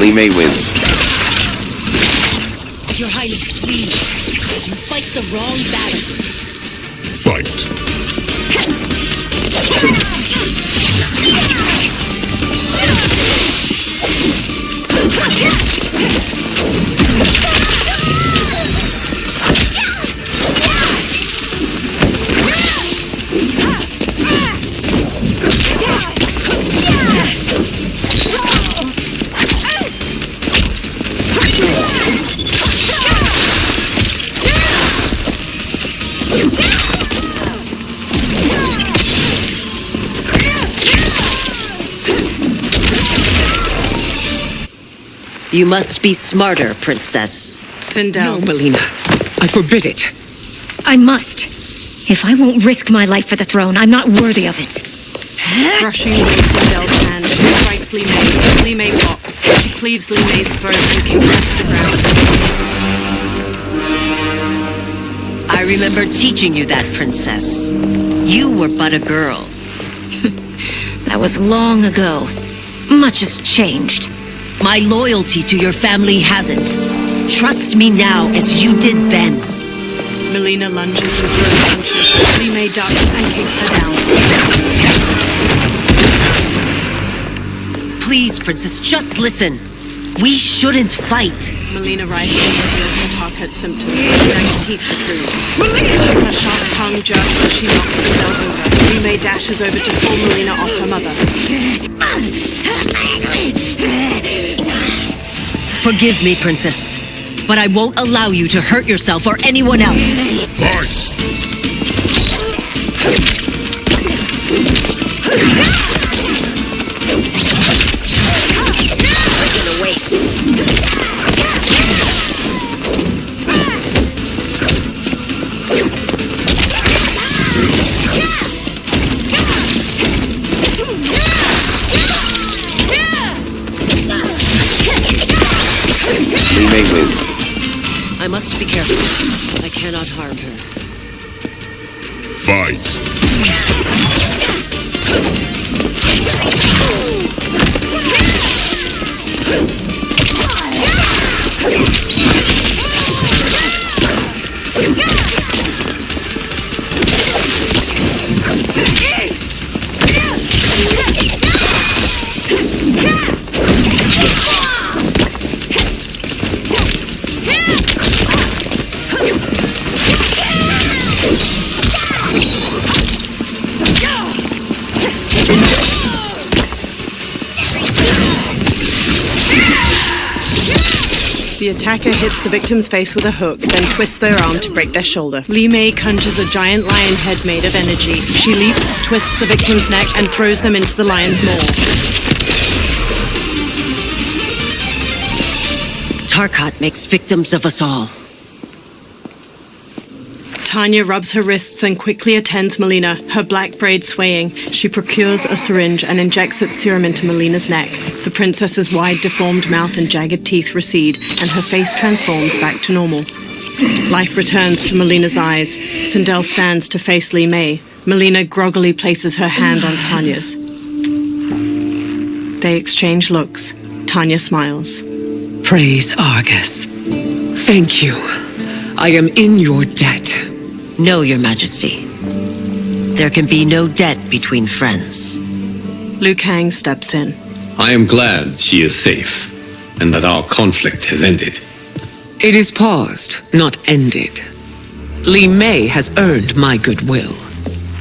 Li Mei wins. Your Highness, please. You fight the wrong battle. Fight! You must be smarter, Princess. Sindel. No, Melina. I forbid it. I must. If I won't risk my life for the throne, I'm not worthy of it. Brushing away Sindel's hand, she strikes Li Mei. Li Mei blocks. She cleaves Li Mei's throat and kicks her to the ground. I remember teaching you that, Princess. You were but a girl. That was long ago. Much has changed. My loyalty to your family hasn't. Trust me now as you did then. Melina lunges and throws punches. Li Mei ducks and kicks her down. Please, Princess, just listen. We shouldn't fight. Melina rises and reveals her Tarkat symptoms. Her teeth protrude. Her sharp tongue jerks as she knocks Sindel over. Li Mei dashes over to pull Melina off her mother. Forgive me, Princess, but I won't allow you to hurt yourself or anyone else. Fight! Li Mei wins. I must be careful. I cannot harm her. Fight! The attacker hits the victim's face with a hook, then twists their arm to break their shoulder. Li Mei conjures a giant lion head made of energy. She leaps, twists the victim's neck, and throws them into the lion's maw. Tarkat makes victims of us all. Tanya rubs her wrists and quickly attends Melina, her black braid swaying. She procures a syringe and injects its serum into Melina's neck. The princess's wide, deformed mouth and jagged teeth recede, and her face transforms back to normal. Life returns to Melina's eyes. Sindel stands to face Li Mei. Melina groggily places her hand on Tanya's. They exchange looks. Tanya smiles. Praise Argus. Thank you. I am in your debt. No, Your Majesty. There can be no debt between friends. Liu Kang steps in. I am glad she is safe, and that our conflict has ended. It is paused, not ended. Li Mei has earned my goodwill.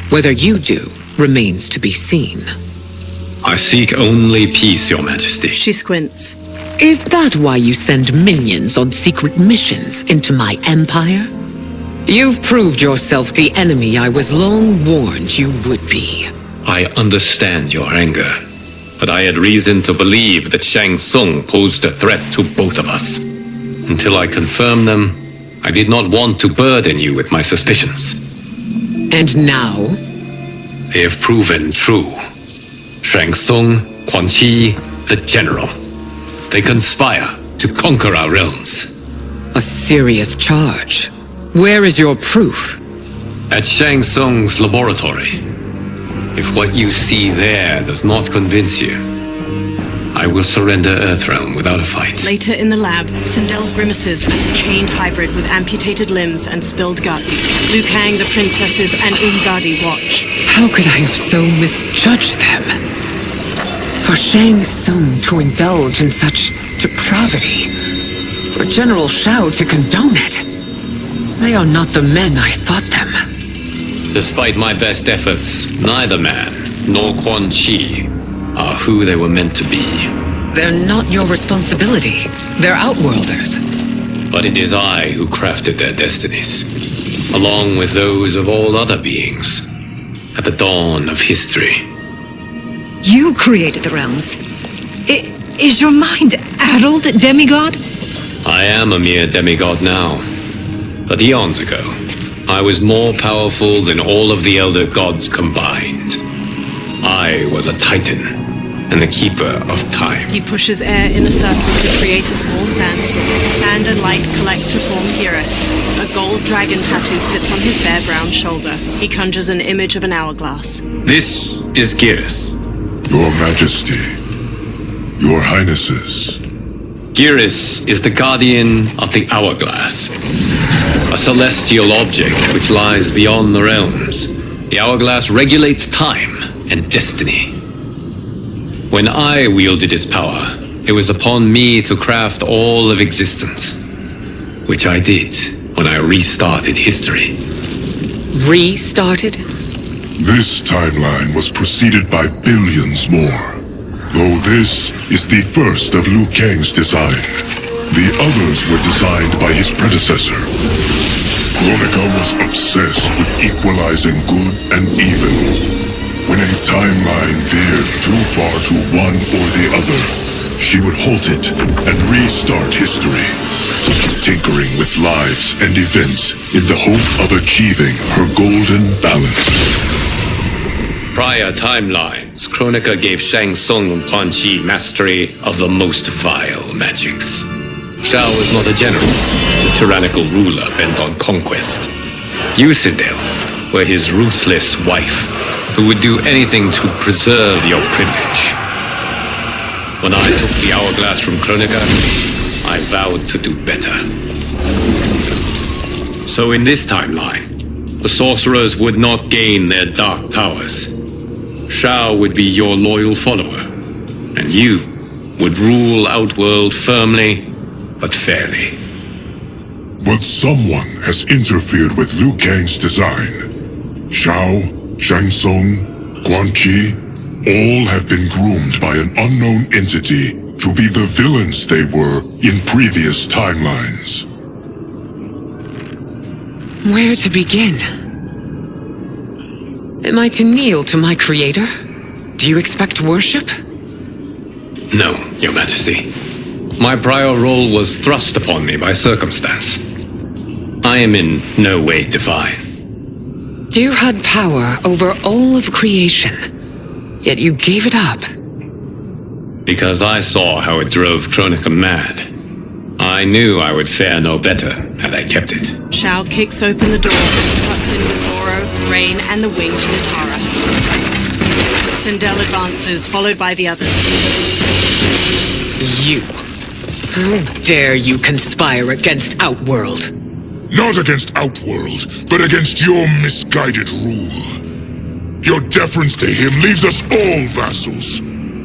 Whether you do remains to be seen. I seek only peace, Your Majesty. She squints. Is that why you send minions on secret missions into my empire? You've proved yourself the enemy I was long warned you would be. I understand your anger, but I had reason to believe that Shang Tsung posed a threat to both of us. Until I confirmed them, I did not want to burden you with my suspicions. And now? They have proven true. Shang Tsung, Quan Chi, the General. They conspire to conquer our realms. A serious charge. Where is your proof? At Shang Tsung's laboratory. If what you see there does not convince you, I will surrender Earthrealm without a fight. Later in the lab, Sindel grimaces at a chained hybrid with amputated limbs and spilled guts. Liu Kang, the princesses, and Umgadi watch. How could I have so misjudged them? For Shang Tsung to indulge in such depravity, for General Shao to condone it, they are not the men I thought them. Despite my best efforts, neither man nor Quan Chi are who they were meant to be. They're not your responsibility. They're outworlders. But it is I who crafted their destinies, along with those of all other beings, at the dawn of history. You created the realms. Is your mind addled, demigod? I am a mere demigod now. But eons ago, I was more powerful than all of the Elder Gods combined. I was a Titan, and the Keeper of Time. He pushes air in a circle to create a small sandstorm. Sand and light collect to form Geras. A gold dragon tattoo sits on his bare brown shoulder. He conjures an image of an hourglass. This is Geras. Your Majesty, Your Highnesses. Geras is the guardian of the hourglass, a celestial object which lies beyond the realms. The hourglass regulates time and destiny. When I wielded its power, it was upon me to craft all of existence, which I did when I restarted history. Restarted? This timeline was preceded by billions more. Though this is the first of Liu Kang's design, the others were designed by his predecessor. Kronika was obsessed with equalizing good and evil. When a timeline veered too far to one or the other, she would halt it and restart history, tinkering with lives and events in the hope of achieving her golden balance. Prior timelines, Kronika gave Shang Tsung and Quan Chi mastery of the most vile magics. Shao was not a general, the tyrannical ruler bent on conquest. You, Sindel, were his ruthless wife, who would do anything to preserve your privilege. When I took the hourglass from Kronika, I vowed to do better. So in this timeline, the sorcerers would not gain their dark powers. Shao would be your loyal follower, and you would rule Outworld firmly, but fairly. But someone has interfered with Liu Kang's design. Shao, Shang Tsung, Quan Chi, all have been groomed by an unknown entity to be the villains they were in previous timelines. Where to begin? Am I to kneel to my creator? Do you expect worship? No, Your Majesty. My prior role was thrust upon me by circumstance. I am in no way divine. You had power over all of creation, yet you gave it up. Because I saw how it drove Kronika mad. I knew I would fare no better had I kept it. Shao kicks open the door and struts in with Goro, Rain, and the winged Nitara. Sindel advances, followed by the others. You. How dare you conspire against Outworld? Not against Outworld, but against your misguided rule. Your deference to him leaves us all vassals.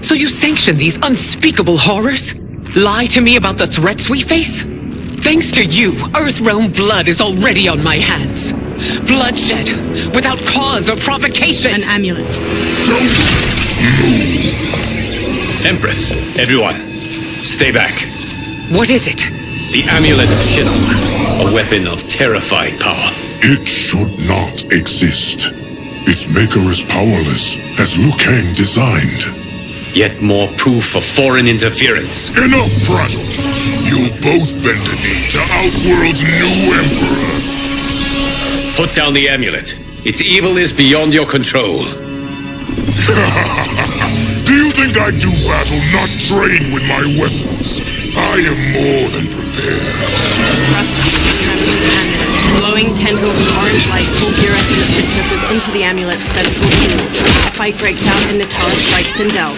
So you sanction these unspeakable horrors? Lie to me about the threats we face? Thanks to you, Earthrealm blood is already on my hands. Bloodshed, without cause or provocation. An amulet. Don't move. Empress, everyone, stay back. What is it? The Amulet of Shinnok, a weapon of terrifying power. It should not exist. Its maker is powerless, as Liu Kang designed. Yet more proof of foreign interference. Enough prattle! You'll both bend the knee to Outworld's new emperor. Put down the amulet. Its evil is beyond your control. Do you think I do battle not trained with my weapons? I am more than prepared. Thrusts the trembling amulet. Glowing tendrils of orange light pull iridescent princesses into the amulet's central core. A fight breaks out and Nitara strikes Sindel.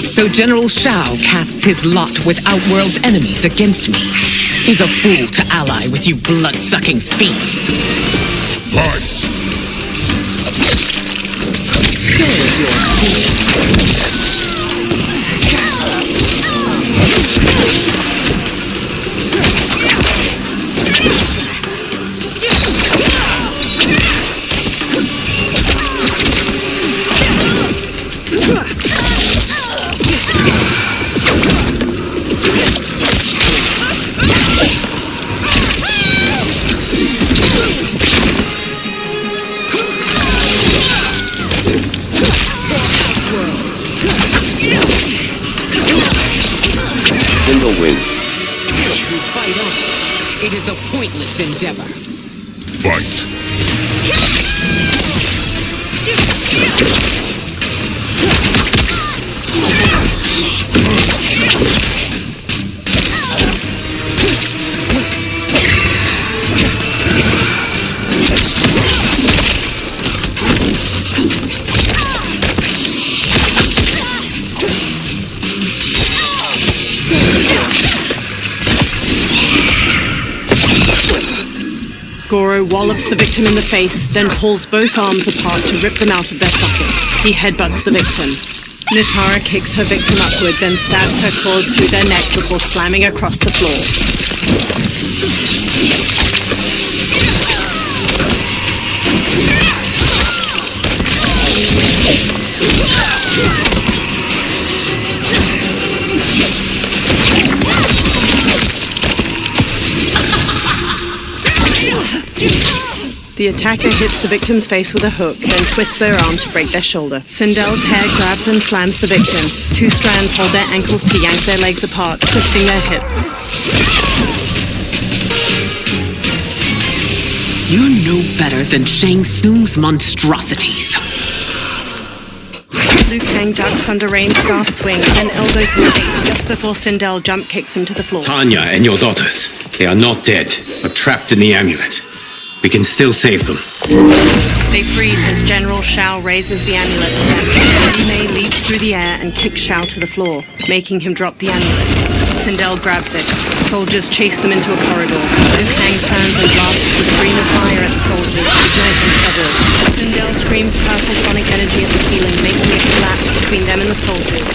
So General Shao casts his lot with Outworld's enemies against me. He's a fool to ally with you blood-sucking fiends. Fight! Sindel wins. Still you fight on. It is a pointless endeavor. Fight! Goro wallops the victim in the face, then pulls both arms apart to rip them out of their sockets. He headbutts the victim. Nitara kicks her victim upward, then stabs her claws through their neck before slamming across the floor. The attacker hits the victim's face with a hook, then twists their arm to break their shoulder. Sindel's hair grabs and slams the victim. Two strands hold their ankles to yank their legs apart, twisting their hip. You're no better than Shang Tsung's monstrosities. Liu Kang ducks under Rain's staff swing, then elbows his face just before Sindel jump kicks him to the floor. Tanya and your daughters, they are not dead, but trapped in the amulet. We can still save them. They freeze as General Shao raises the amulet. Li Mei leaps through the air and kicks Shao to the floor, making him drop the amulet. Sindel grabs it. Soldiers chase them into a corridor. Liu Kang turns and blasts a stream of fire at the soldiers, igniting several. Sindel screams purple sonic energy at the ceiling, making it collapse between them and the soldiers.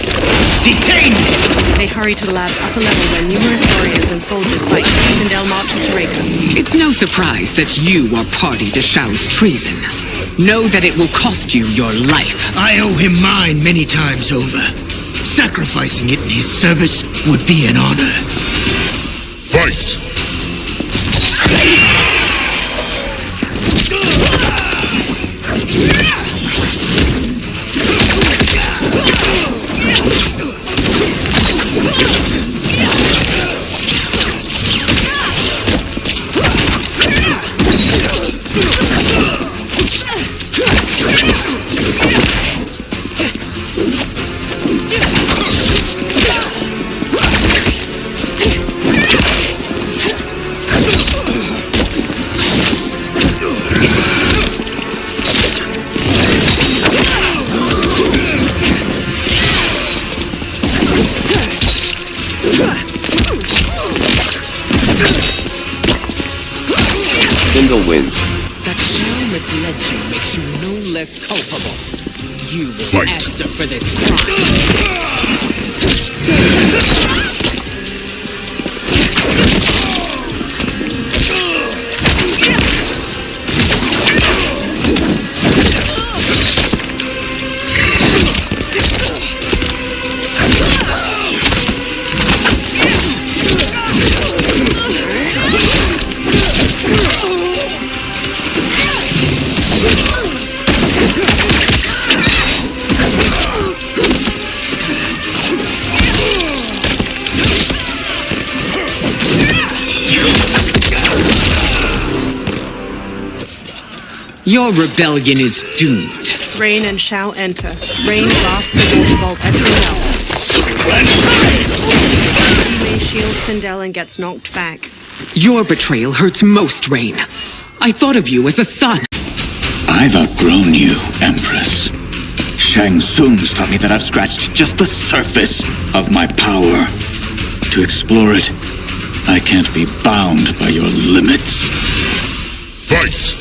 Detain me! They hurry to the lab's upper level where numerous warriors and soldiers fight. Sindel marches to Reiko. It's no surprise that you are party to Shao's treason. Know that it will cost you your life. I owe him mine many times over. Sacrificing it in his service would be an honor. Fight! Sindel wins. That Shao misled you makes you no less culpable. You will Fight. answer for this crime. Your rebellion is doomed. Rain and Shao enter. Rain blasts the water bolt at Sindel. He shields Sindel and gets knocked back. Your betrayal hurts most, Rain. I thought of you as a son. I've outgrown you, Empress. Shang Tsung's taught me that I've scratched just the surface of my power. To explore it, I can't be bound by your limits. Fight!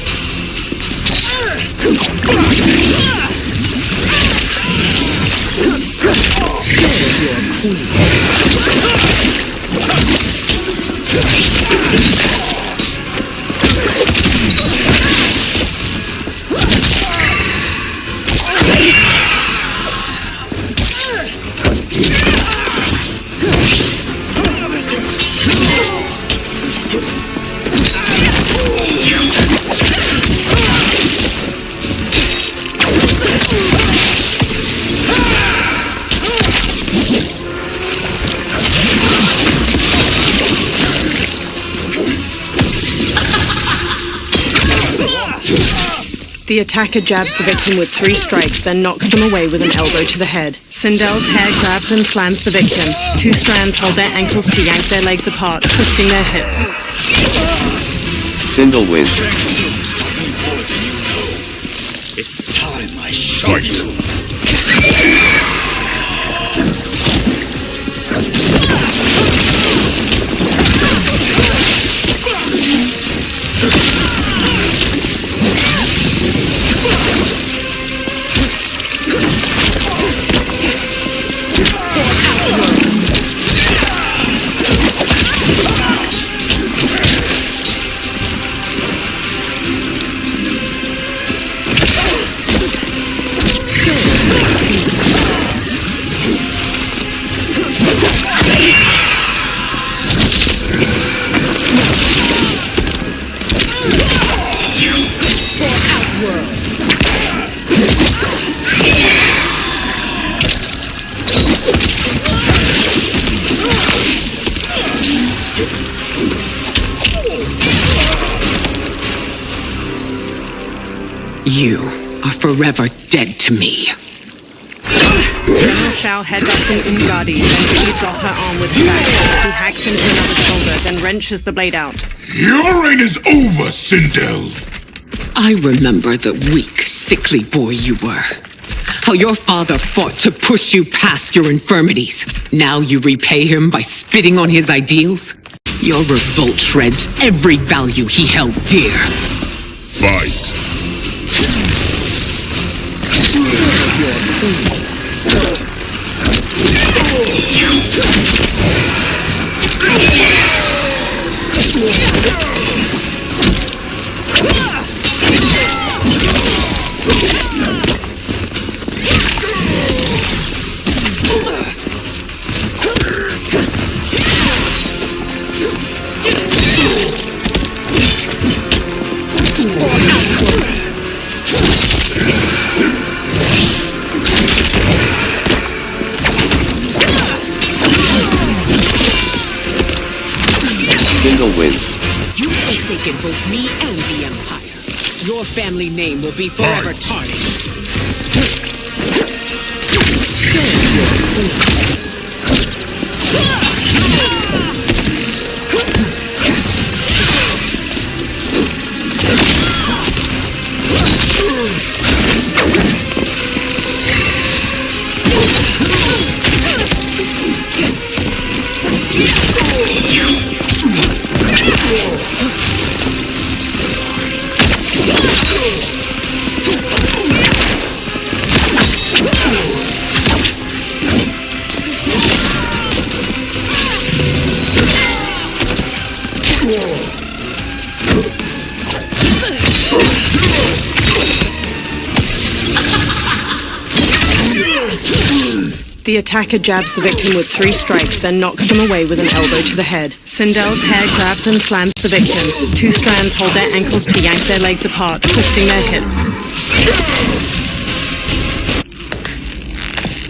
The attacker jabs the victim with 3 strikes, then knocks them away with an elbow to the head. Sindel's hair grabs and slams the victim. 2 strands hold their ankles to yank their legs apart, twisting their hips. Sindel wins. It's time I show you. You are forever dead to me. General Shao headbutts an Umgadi, then cleaves off her arm with his axe. He hacks into another shoulder, then wrenches the blade out. Your reign is over, Sindel! I remember the weak, sickly boy you were. How your father fought to push you past your infirmities. Now you repay him by spitting on his ideals? Your revolt shreds every value he held dear. Fight! Sindel wins. You've forsaken both me and the Empire. Your family name will be forever tarnished. The attacker jabs the victim with 3 strikes, then knocks them away with an elbow to the head. Sindel's hair grabs and slams the victim. 2 strands hold their ankles to yank their legs apart, twisting their hips.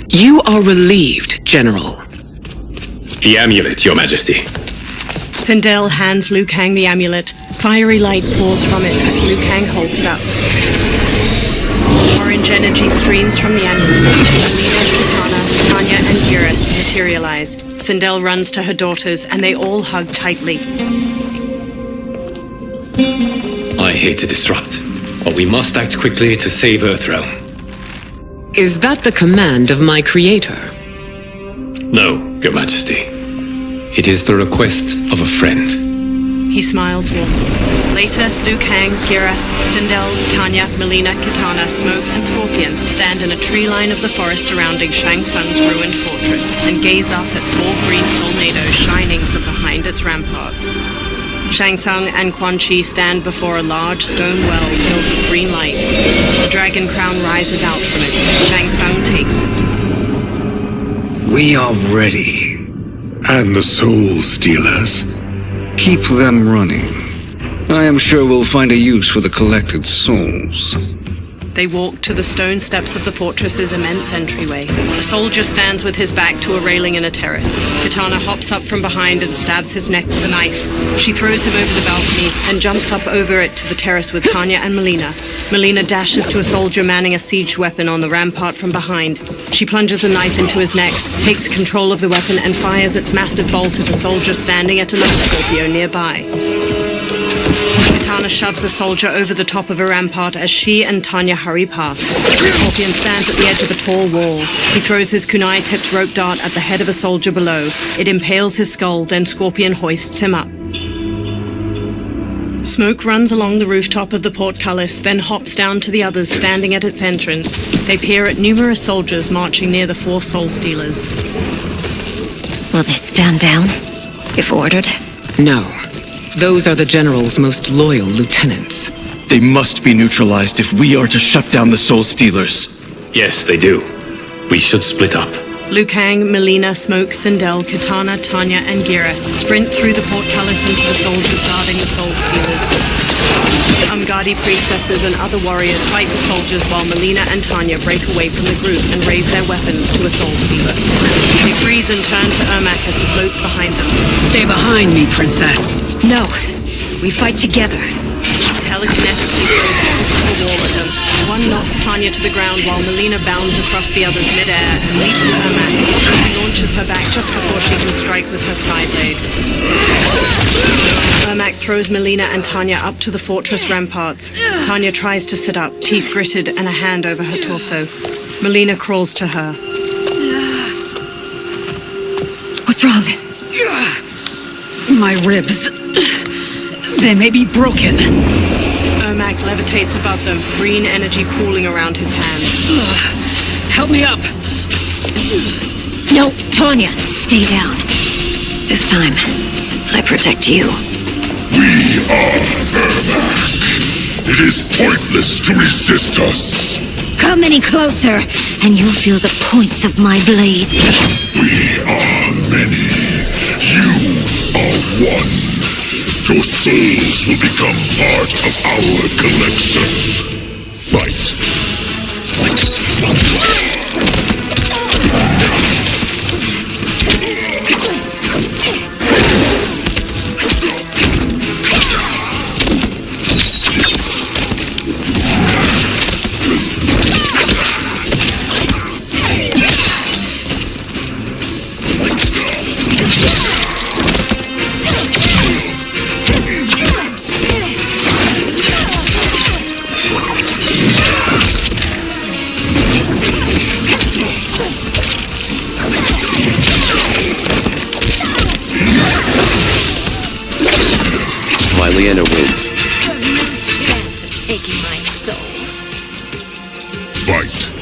You are relieved, General. The amulet, Your Majesty. Sindel hands Liu Kang the amulet. Fiery light pours from it as Liu Kang holds it up. Orange energy streams from the amulet. Melina, Kitana, Tanya, and Geras materialize. Sindel runs to her daughters, and they all hug tightly. I hate to disrupt, but we must act quickly to save Earthrealm. Is that the command of my creator? No, Your Majesty. It is the request of a friend. He smiles warmly. Later, Liu Kang, Geras, Sindel, Tanya, Melina, Kitana, Smoke, and Scorpion stand in a tree line of the forest surrounding Shang Tsung's ruined fortress and gaze up at 4 green solnados shining from behind its ramparts. Shang Tsung and Quan Chi stand before a large stone well filled with green light. The dragon crown rises out from it. Shang Tsung takes it. We are ready. And the Soul Stealers? Keep them running. I am sure we'll find a use for the collected souls. They walk to the stone steps of the fortress's immense entryway. A soldier stands with his back to a railing in a terrace. Kitana hops up from behind and stabs his neck with a knife. She throws him over the balcony and jumps up over it to the terrace with Tanya and Melina. Melina dashes to a soldier manning a siege weapon on the rampart from behind. She plunges a knife into his neck, takes control of the weapon, and fires its massive bolt at a soldier standing at another Scorpio nearby. Kitana shoves the soldier over the top of a rampart as she and Tanya hurry past. Scorpion stands at the edge of a tall wall. He throws his kunai-tipped rope dart at the head of a soldier below. It impales his skull, then Scorpion hoists him up. Smoke runs along the rooftop of the portcullis, then hops down to the others standing at its entrance. They peer at numerous soldiers marching near the 4 Soul Stealers. Will they stand down, if ordered? No. Those are the General's most loyal lieutenants. They must be neutralized if we are to shut down the Soul Stealers. Yes, they do. We should split up. Liu Kang, Melina, Smoke, Sindel, Kitana, Tanya, and Geras sprint through the portcullis into the soldiers guarding the Soul Stealers. Umgadi priestesses and other warriors fight the soldiers while Melina and Tanya break away from the group and raise their weapons to a Soul Stealer. They freeze and turn to Ermac as he floats behind them. Stay behind me, Princess. No. We fight together. Telekinetically throws hooks to the wall at them. One knocks Tanya to the ground while Melina bounds across the others midair and leaps to Ermac. She launches her back just before she can strike with her side blade. Ermac throws Melina and Tanya up to the fortress ramparts. Tanya tries to sit up, teeth gritted and a hand over her torso. Melina crawls to her. What's wrong? My ribs. They may be broken. Ermac levitates above them, green energy pooling around his hands. Help me up. No, Tanya, stay down. This time, I protect you. We are Ermac. It is pointless to resist us. Come any closer, and you'll feel the points of my blades. We are many. You are one. Your souls will become part of our collection. Fight. Liena wins. No chance of taking my soul. Fight.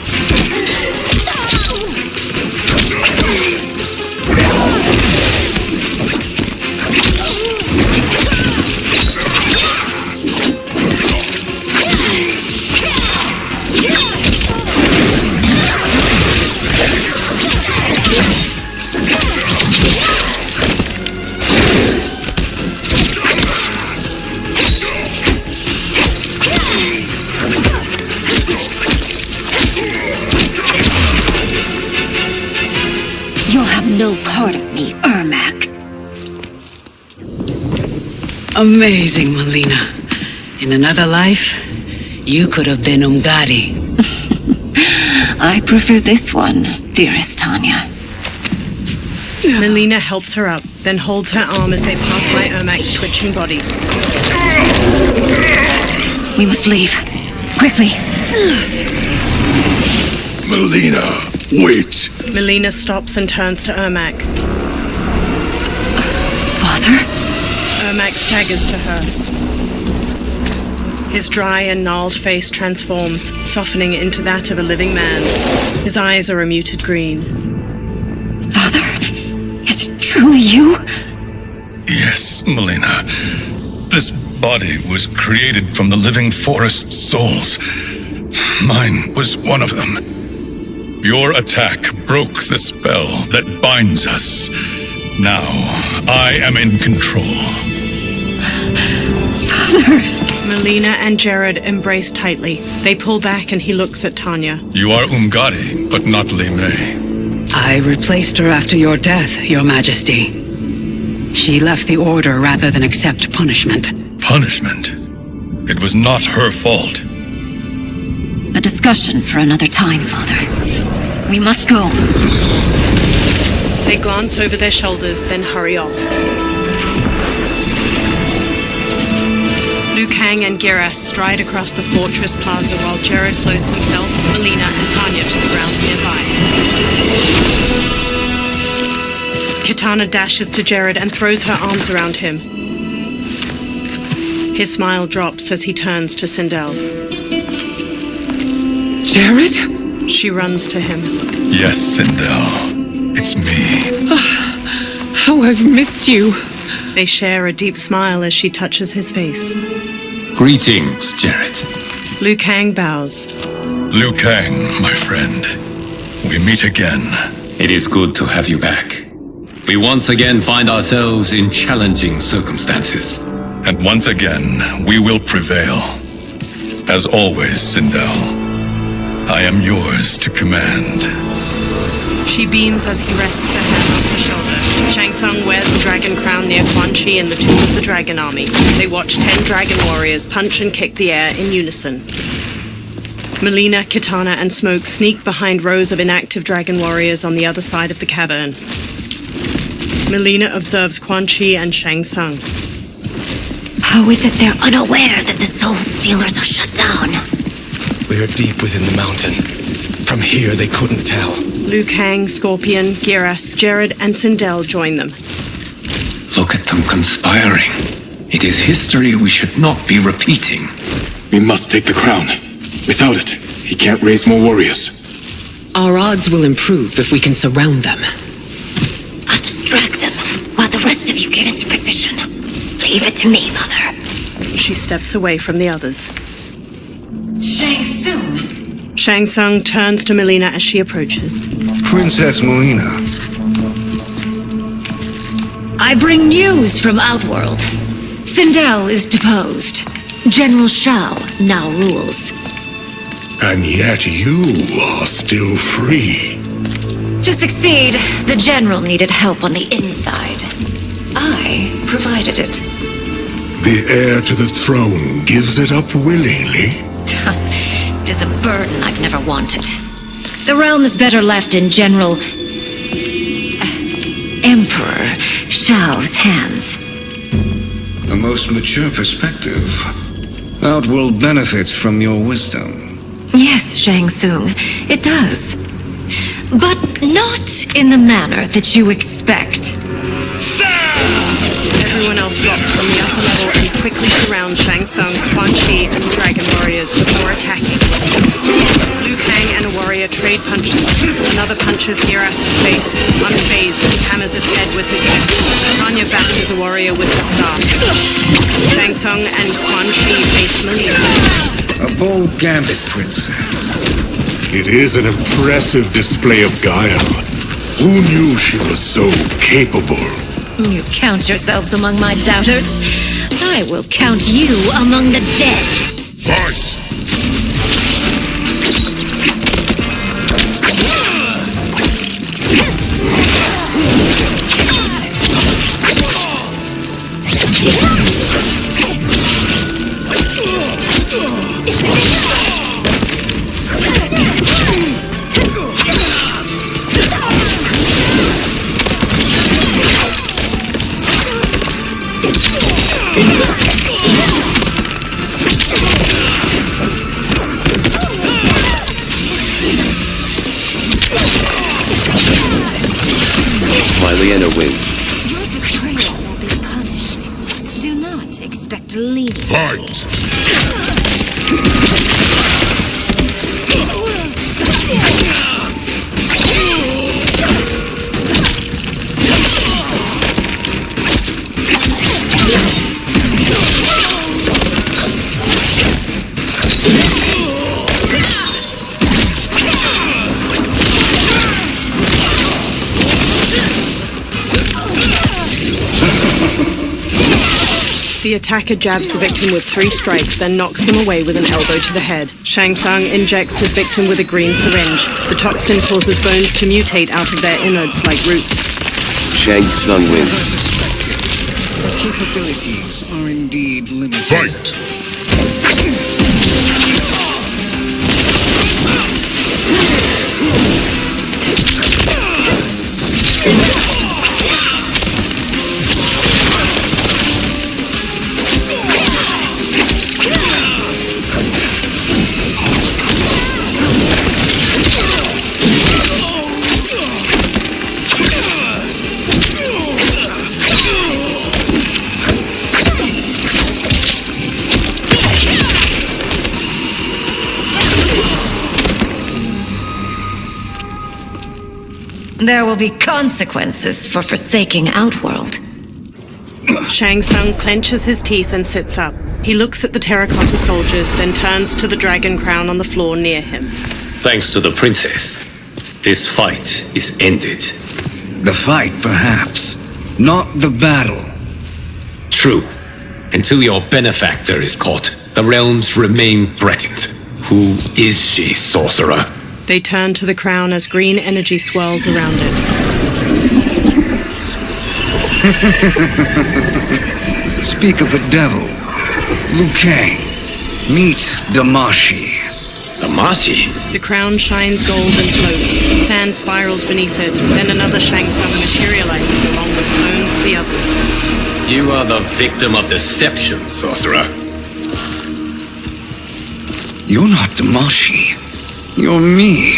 You'll have no part of me, Ermac. Amazing, Melina. In another life, you could have been Umgadi. I prefer this one, dearest Tanya. Melina helps her up, then holds her arm as they pass by Ermac's twitching body. We must leave. Quickly. Melina, wait. Melina stops and turns to Ermac. Father? Ermac staggers to her. His dry and gnarled face transforms, softening into that of a living man's. His eyes are a muted green. Father? Is it truly you? Yes, Melina. This body was created from the living forest's souls. Mine was one of them. Your attack broke the spell that binds us. Now, I am in control. Father! Melina and Jared embrace tightly. They pull back and he looks at Tanya. You are Umgadi, but not Lime. I replaced her after your death, Your Majesty. She left the Order rather than accept punishment. Punishment? It was not her fault. A discussion for another time, Father. We must go. They glance over their shoulders, then hurry off. Liu Kang and Giras stride across the fortress plaza while Jared floats himself, Melina, and Tanya to the ground nearby. Kitana dashes to Jared and throws her arms around him. His smile drops as he turns to Sindel. Jared? She runs to him. Yes, Sindel. It's me. How I've missed you. They share a deep smile as she touches his face. Greetings, Jared. Liu Kang bows. Liu Kang, my friend. We meet again. It is good to have you back. We once again find ourselves in challenging circumstances. And once again, we will prevail. As always, Sindel, I am yours to command. She beams as he rests a hand on her shoulder. Shang Tsung wears the dragon crown near Quan Chi in the tomb of the Dragon Army. They watch 10 dragon warriors punch and kick the air in unison. Melina, Kitana, and Smoke sneak behind rows of inactive dragon warriors on the other side of the cavern. Melina observes Quan Chi and Shang Tsung. How is it they're unaware that the Soul Stealers are shut down? We are deep within the mountain. From here, they couldn't tell. Liu Kang, Scorpion, Giras, Jared, and Sindel join them. Look at them conspiring. It is history we should not be repeating. We must take the crown. Without it, he can't raise more warriors. Our odds will improve if we can surround them. I'll distract them while the rest of you get into position. Leave it to me, Mother. She steps away from the others. Shang Tsung. Shang Tsung turns to Melina as she approaches. Princess Melina. I bring news from Outworld. Sindel is deposed. General Shao now rules. And yet you are still free. To succeed, the General needed help on the inside. I provided it. The heir to the throne gives it up willingly. It is a burden I've never wanted. The realm is better left in General... Emperor Shao's hands. A most mature perspective. Outworld benefits from your wisdom. Yes, Shang Tsung, it does. But not in the manner that you expect. Everyone else drops from the upper level and quickly quickly surround Shang Tsung, Quan Chi, and the Dragon Warriors before attacking. Liu Kang and a warrior trade punches. Another punches Giras's face. Unfazed, he hammers its head with his fist. Tanya bashes a warrior with her staff. Shang Tsung and Quan Chi face Malia. A bold gambit, princess. It is an impressive display of guile. Who knew she was so capable? You count yourselves among my doubters. I will count you among the dead. Fight! Myliana wins. Your betrayal will be punished. Do not expect leniency. Fight! The attacker jabs the victim with 3 strikes, then knocks them away with an elbow to the head. Shang Tsung injects his victim with a green syringe. The toxin causes bones to mutate out of their innards like roots. Shang Tsung As I wins. suspected, the capabilities are indeed limited. Fight! There will be consequences for forsaking Outworld. Shang Tsung clenches his teeth and sits up. He looks at the terracotta soldiers, then turns to the dragon crown on the floor near him. Thanks to the princess, this fight is ended. The fight, perhaps. Not the battle. True. Until your benefactor is caught, the realms remain threatened. Who is she, sorcerer? They turn to the crown as green energy swirls around it. Speak of the devil. Liu Kang. Meet Damashi. Damashi? The crown shines gold and floats. Sand spirals beneath it. Then another Shang Tsung materializes along with the bones of the others. You are the victim of deception, sorcerer. You're not Damashi. You're me.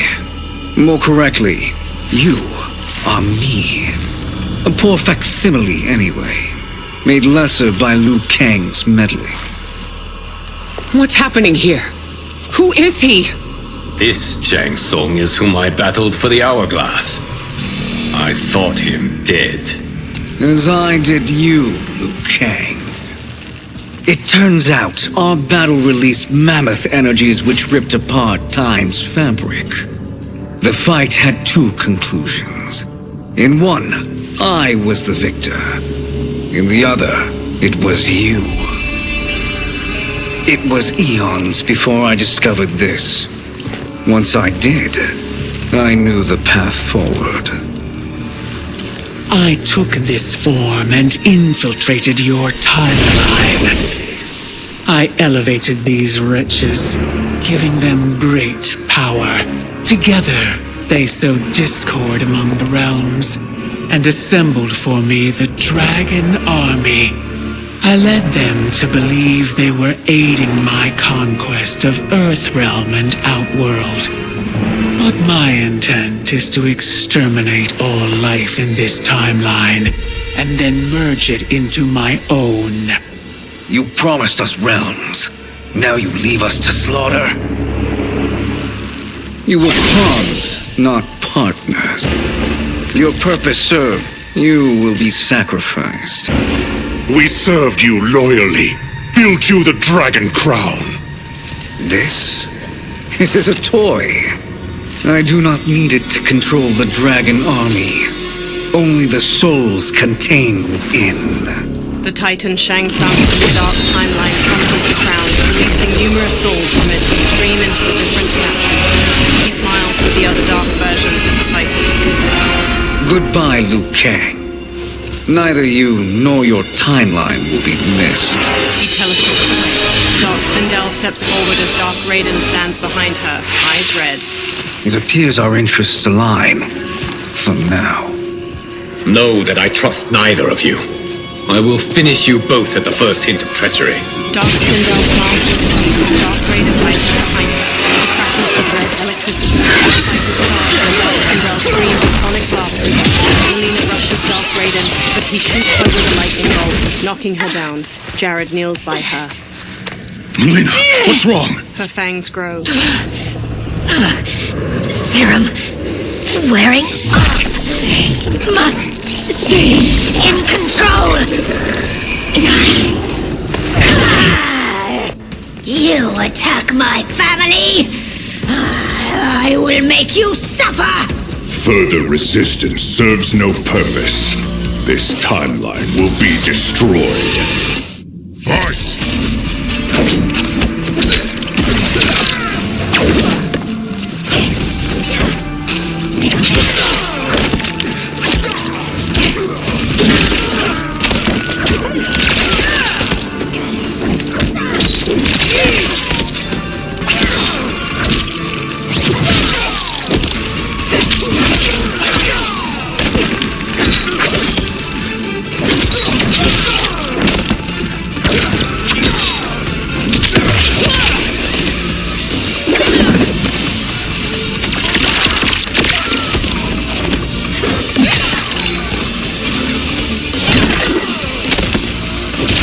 More correctly, you are me. A poor facsimile, anyway. Made lesser by Liu Kang's meddling. What's happening here? Who is he? This Shang Tsung is whom I battled for the hourglass. I thought him dead. As I did you, Liu Kang. It turns out our battle released mammoth energies which ripped apart time's fabric. The fight had 2 conclusions. In one, I was the victor. In the other, it was you. It was eons before I discovered this. Once I did, I knew the path forward. I took this form and infiltrated your timeline. I elevated these wretches, giving them great power. Together, they sowed discord among the realms, and assembled for me the Dragon Army. I led them to believe they were aiding my conquest of Earthrealm and Outworld. But my intent is to exterminate all life in this timeline, and then merge it into my own. You promised us realms. Now you leave us to slaughter? You were pawns, not partners. Your purpose served. You will be sacrificed. We served you loyally, built you the dragon crown. This? It is a toy. I do not need it to control the dragon army. Only the souls contained within. The Titan Shang Tsung from the dark timeline crumbles the crown, releasing numerous souls from it that stream into the different statues. He smiles with the other dark versions of the fighters. Goodbye, Liu Kang. Neither you nor your timeline will be missed. He teleports away. Dark Sindel steps forward as Dark Raiden stands behind her, eyes red. It appears our interests align. For now. Know that I trust neither of you. I will finish you both at the first hint of treachery. Dark Sindel smiles with peace. Dark Raiden lies behind her. He crackles with red electricity. The fighters charge and Dark Sindel screams a sonic blast. Melina rushes Dark Raiden, but he shoots her with a lightning bolt, knocking her down. Jared kneels by her. Melina, what's wrong? Her fangs grow. Serum wearing off. Must stay in control. You attack my family. I will make you suffer. Further resistance serves no purpose. This timeline will be destroyed. Fight!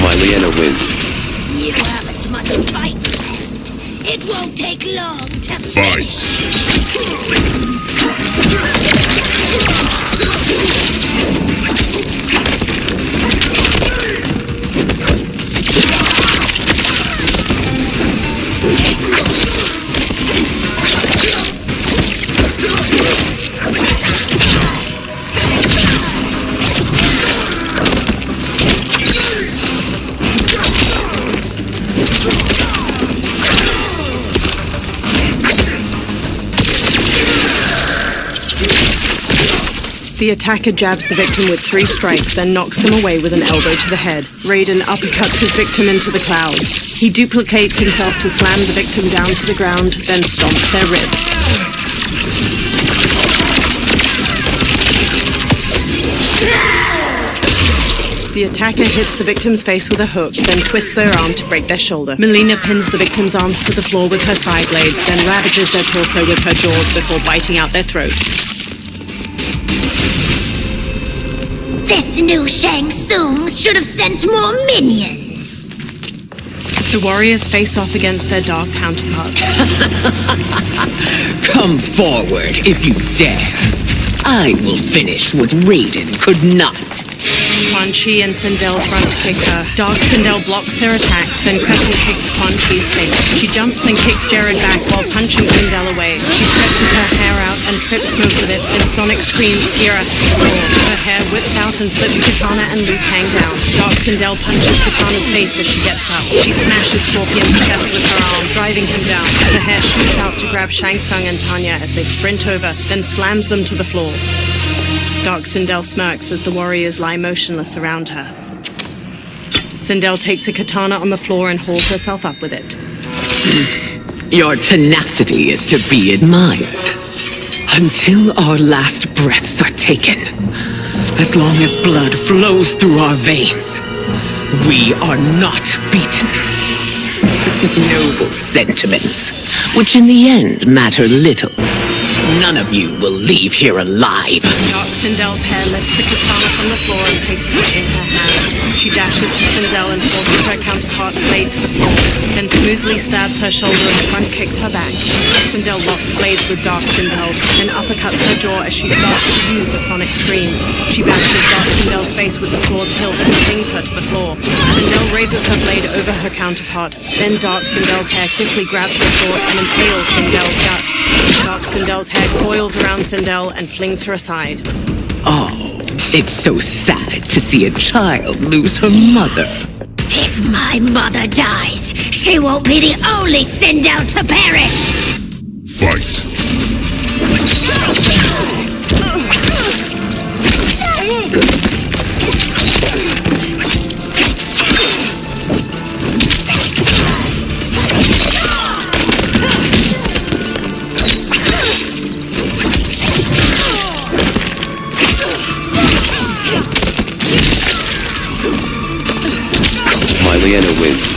Myliana wins. You haven't much fight left. It won't take long to finish. The attacker jabs the victim with 3 strikes, then knocks them away with an elbow to the head. Raiden uppercuts his victim into the clouds. He duplicates himself to slam the victim down to the ground, then stomps their ribs. The attacker hits the victim's face with a hook, then twists their arm to break their shoulder. Melina pins the victim's arms to the floor with her side blades, then ravages their torso with her jaws before biting out their throat. This new Shang Tsung should have sent more minions. The warriors face off against their dark counterparts. Come forward if you dare. I will finish what Raiden could not. Quan Chi and Sindel front kick her. Dark Sindel blocks their attacks, then crescent kicks Quan Chi's face. She jumps and kicks Jared back while punching Sindel away. She stretches her hair out and trips Smoke with it, then Sonic screams, "Hear us!" to the floor. Her hair whips out and flips Katana and Liu Kang down. Dark Sindel punches Katana's face as she gets up. She smashes Scorpion's chest with her arm, driving him down. Her hair shoots out to grab Shang Tsung and Tanya as they sprint over, then slams them to the floor. Dark Sindel smirks as the warriors lie motionless around her. Sindel takes a katana on the floor and hauls herself up with it. Your tenacity is to be admired. Until our last breaths are taken, as long as blood flows through our veins, we are not beaten. Noble sentiments, which in the end matter little. None of you will leave here alive. Dark Sindel's hair lifts a katana from the floor and places it in her hand. She dashes to Sindel and forces her counterpart's blade to the floor, then smoothly stabs her shoulder and front kicks her back. Sindel locks blades with Dark Sindel, then uppercuts her jaw as she starts to use a sonic scream. She bashes Dark Sindel's face with the sword's hilt and flings her to the floor. Sindel raises her blade over her counterpart, then Dark Sindel's hair quickly grabs her sword and impales Sindel's gut. Dark Sindel's hair coils around Sindel and flings her aside. Oh, it's so sad to see a child lose her mother. If my mother dies, she won't be the only Sindel to perish! Fight. Liana wins.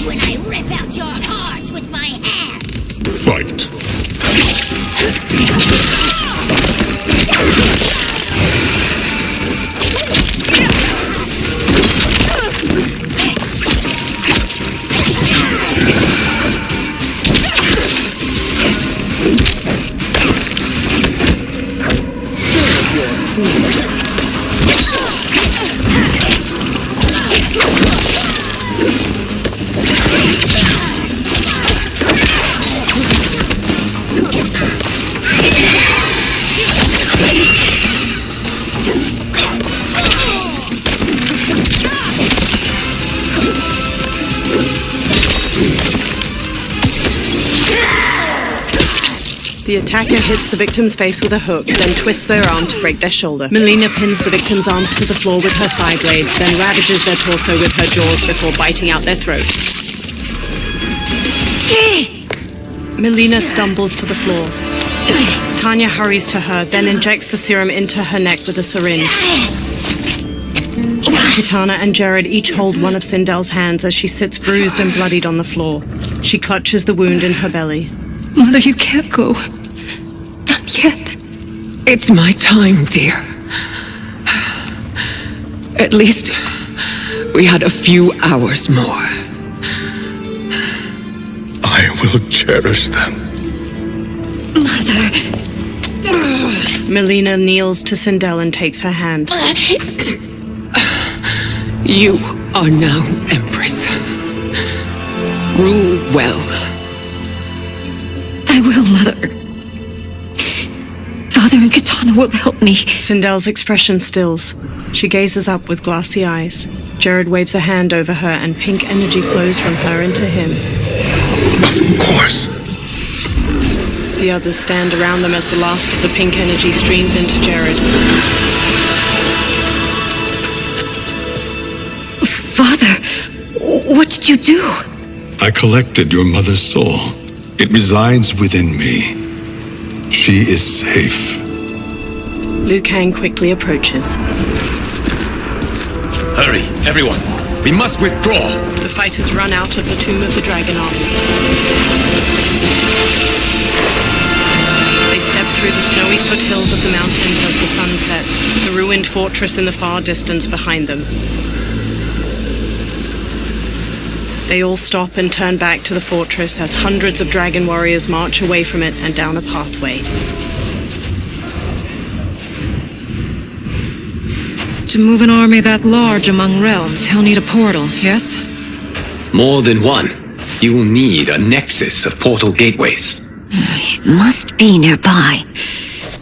When I rip out your heart with my hands! Fight. The attacker hits the victim's face with a hook, then twists their arm to break their shoulder. Melina pins the victim's arms to the floor with her side blades, then ravages their torso with her jaws before biting out their throat. Melina stumbles to the floor. Tanya hurries to her, then injects the serum into her neck with a syringe. Kitana and Jared each hold one of Sindel's hands as she sits bruised and bloodied on the floor. She clutches the wound in her belly. Mother, you can't go. Not yet. It's my time, dear. At least we had a few hours more. I will cherish them. Mother... Melina kneels to Sindel and takes her hand. You are now Empress. Rule well. I will, Mother. Father and Kitana will help me. Sindel's expression stills. She gazes up with glassy eyes. Jared waves a hand over her and pink energy flows from her into him. Of course. The others stand around them as the last of the pink energy streams into Jared. Father, what did you do? I collected your mother's soul. It resides within me. She is safe. Liu Kang quickly approaches. Hurry, everyone. We must withdraw. The fighters run out of the Tomb of the Dragon Army. They step through the snowy foothills of the mountains as the sun sets, the ruined fortress in the far distance behind them. They all stop and turn back to the fortress as hundreds of dragon warriors march away from it and down a pathway. To move an army that large among realms, he'll need a portal, yes? More than one. You will need a nexus of portal gateways. It must be nearby.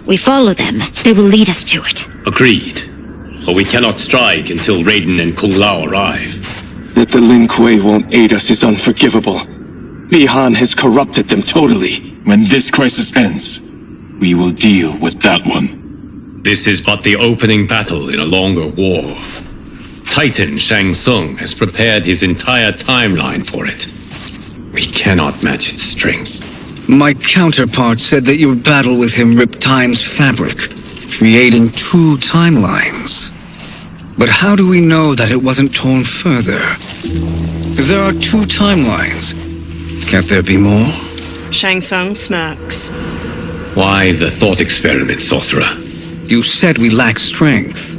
We follow them. They will lead us to it. Agreed. But we cannot strike until Raiden and Kung Lao arrive. That the Lin Kuei won't aid us is unforgivable. Bihan has corrupted them totally. When this crisis ends, we will deal with that one. This is but the opening battle in a longer war. Titan Shang Tsung has prepared his entire timeline for it. We cannot match its strength. My counterpart said that your battle with him ripped time's fabric, creating two timelines. But how do we know that it wasn't torn further? If there are two timelines, can't there be more? Shang Tsung smirks. Why the thought experiment, sorcerer? You said we lack strength.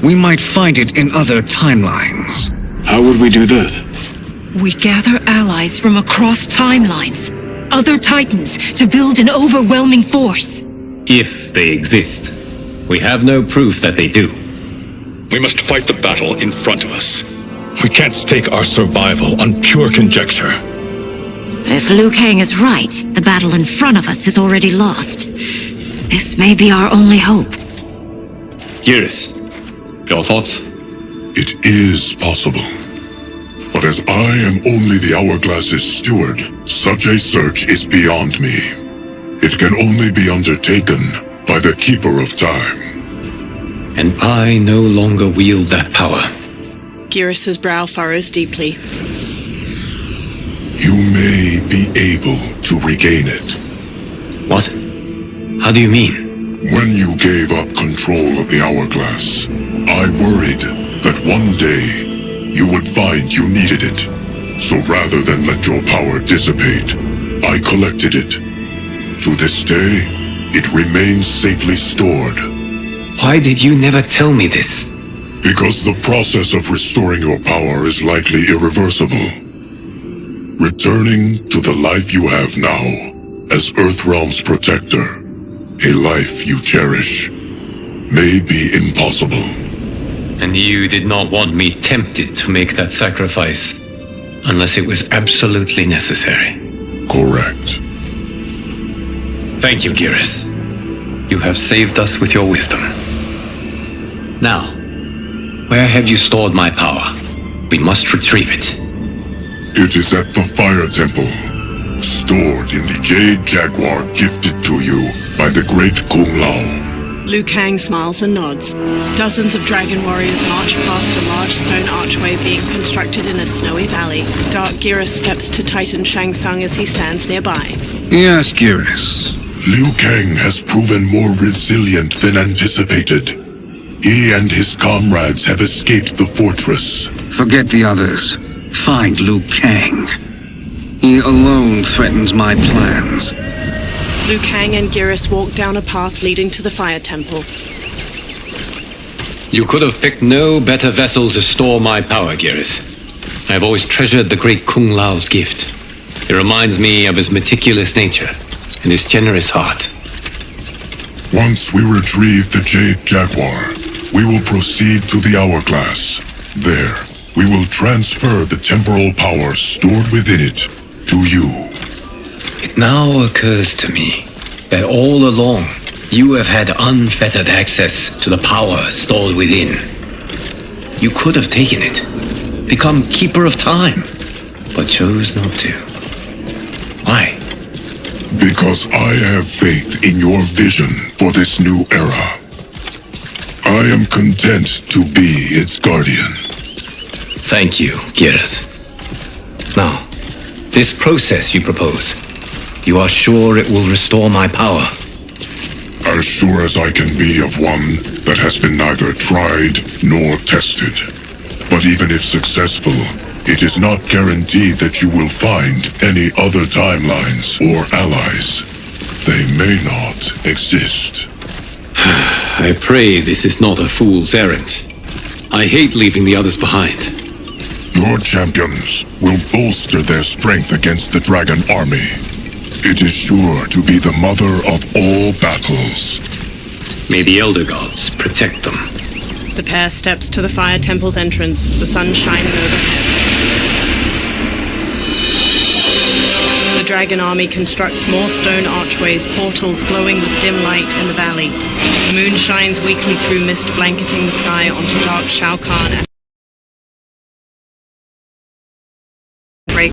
We might find it in other timelines. How would we do that? We gather allies from across timelines, other titans, to build an overwhelming force. If they exist. We have no proof that they do. We must fight the battle in front of us. We can't stake our survival on pure conjecture. If Liu Kang is right, the battle in front of us is already lost. This may be our only hope. Geras, your thoughts? It is possible. But as I am only the Hourglass's steward, such a search is beyond me. It can only be undertaken by the Keeper of Time. And I no longer wield that power. Geras' brow furrows deeply. You may be able to regain it. What? How do you mean? When you gave up control of the Hourglass, I worried that one day you would find you needed it. So rather than let your power dissipate, I collected it. To this day, it remains safely stored. Why did you never tell me this? Because the process of restoring your power is likely irreversible. Returning to the life you have now, as Earthrealm's protector, a life you cherish, may be impossible. And you did not want me tempted to make that sacrifice, unless it was absolutely necessary. Correct. Thank you, Geras. You have saved us with your wisdom. Now, where have you stored my power? We must retrieve it. It is at the Fire Temple, stored in the Jade Jaguar gifted to you by the great Kung Lao. Liu Kang smiles and nods. Dozens of dragon warriors march past a large stone archway being constructed in a snowy valley. Dark Geras steps to Titan Shang Tsung as he stands nearby. Yes, Geras. Liu Kang has proven more resilient than anticipated. He and his comrades have escaped the fortress. Forget the others. Find Liu Kang. He alone threatens my plans. Liu Kang and Geras walk down a path leading to the Fire Temple. You could have picked no better vessel to store my power, Geras. I have always treasured the great Kung Lao's gift. It reminds me of his meticulous nature and his generous heart. Once we retrieve the Jade Jaguar, we will proceed to the Hourglass. There, we will transfer the temporal power stored within it to you. It now occurs to me that all along you have had unfettered access to the power stored within. You could have taken it, become Keeper of Time, but chose not to. Why? Because I have faith in your vision for this new era. I am content to be its guardian. Thank you, Geras. Now, this process you propose, you are sure it will restore my power? As sure as I can be of one that has been neither tried nor tested. But even if successful, it is not guaranteed that you will find any other timelines or allies. They may not exist. I pray this is not a fool's errand. I hate leaving the others behind. Your champions will bolster their strength against the dragon army. It is sure to be the mother of all battles. May the Elder Gods protect them. The pair steps to the Fire Temple's entrance, the sun shining overhead. The dragon army constructs more stone archways, portals glowing with dim light in the valley. The moon shines weakly through mist blanketing the sky onto dark Shao Kahn and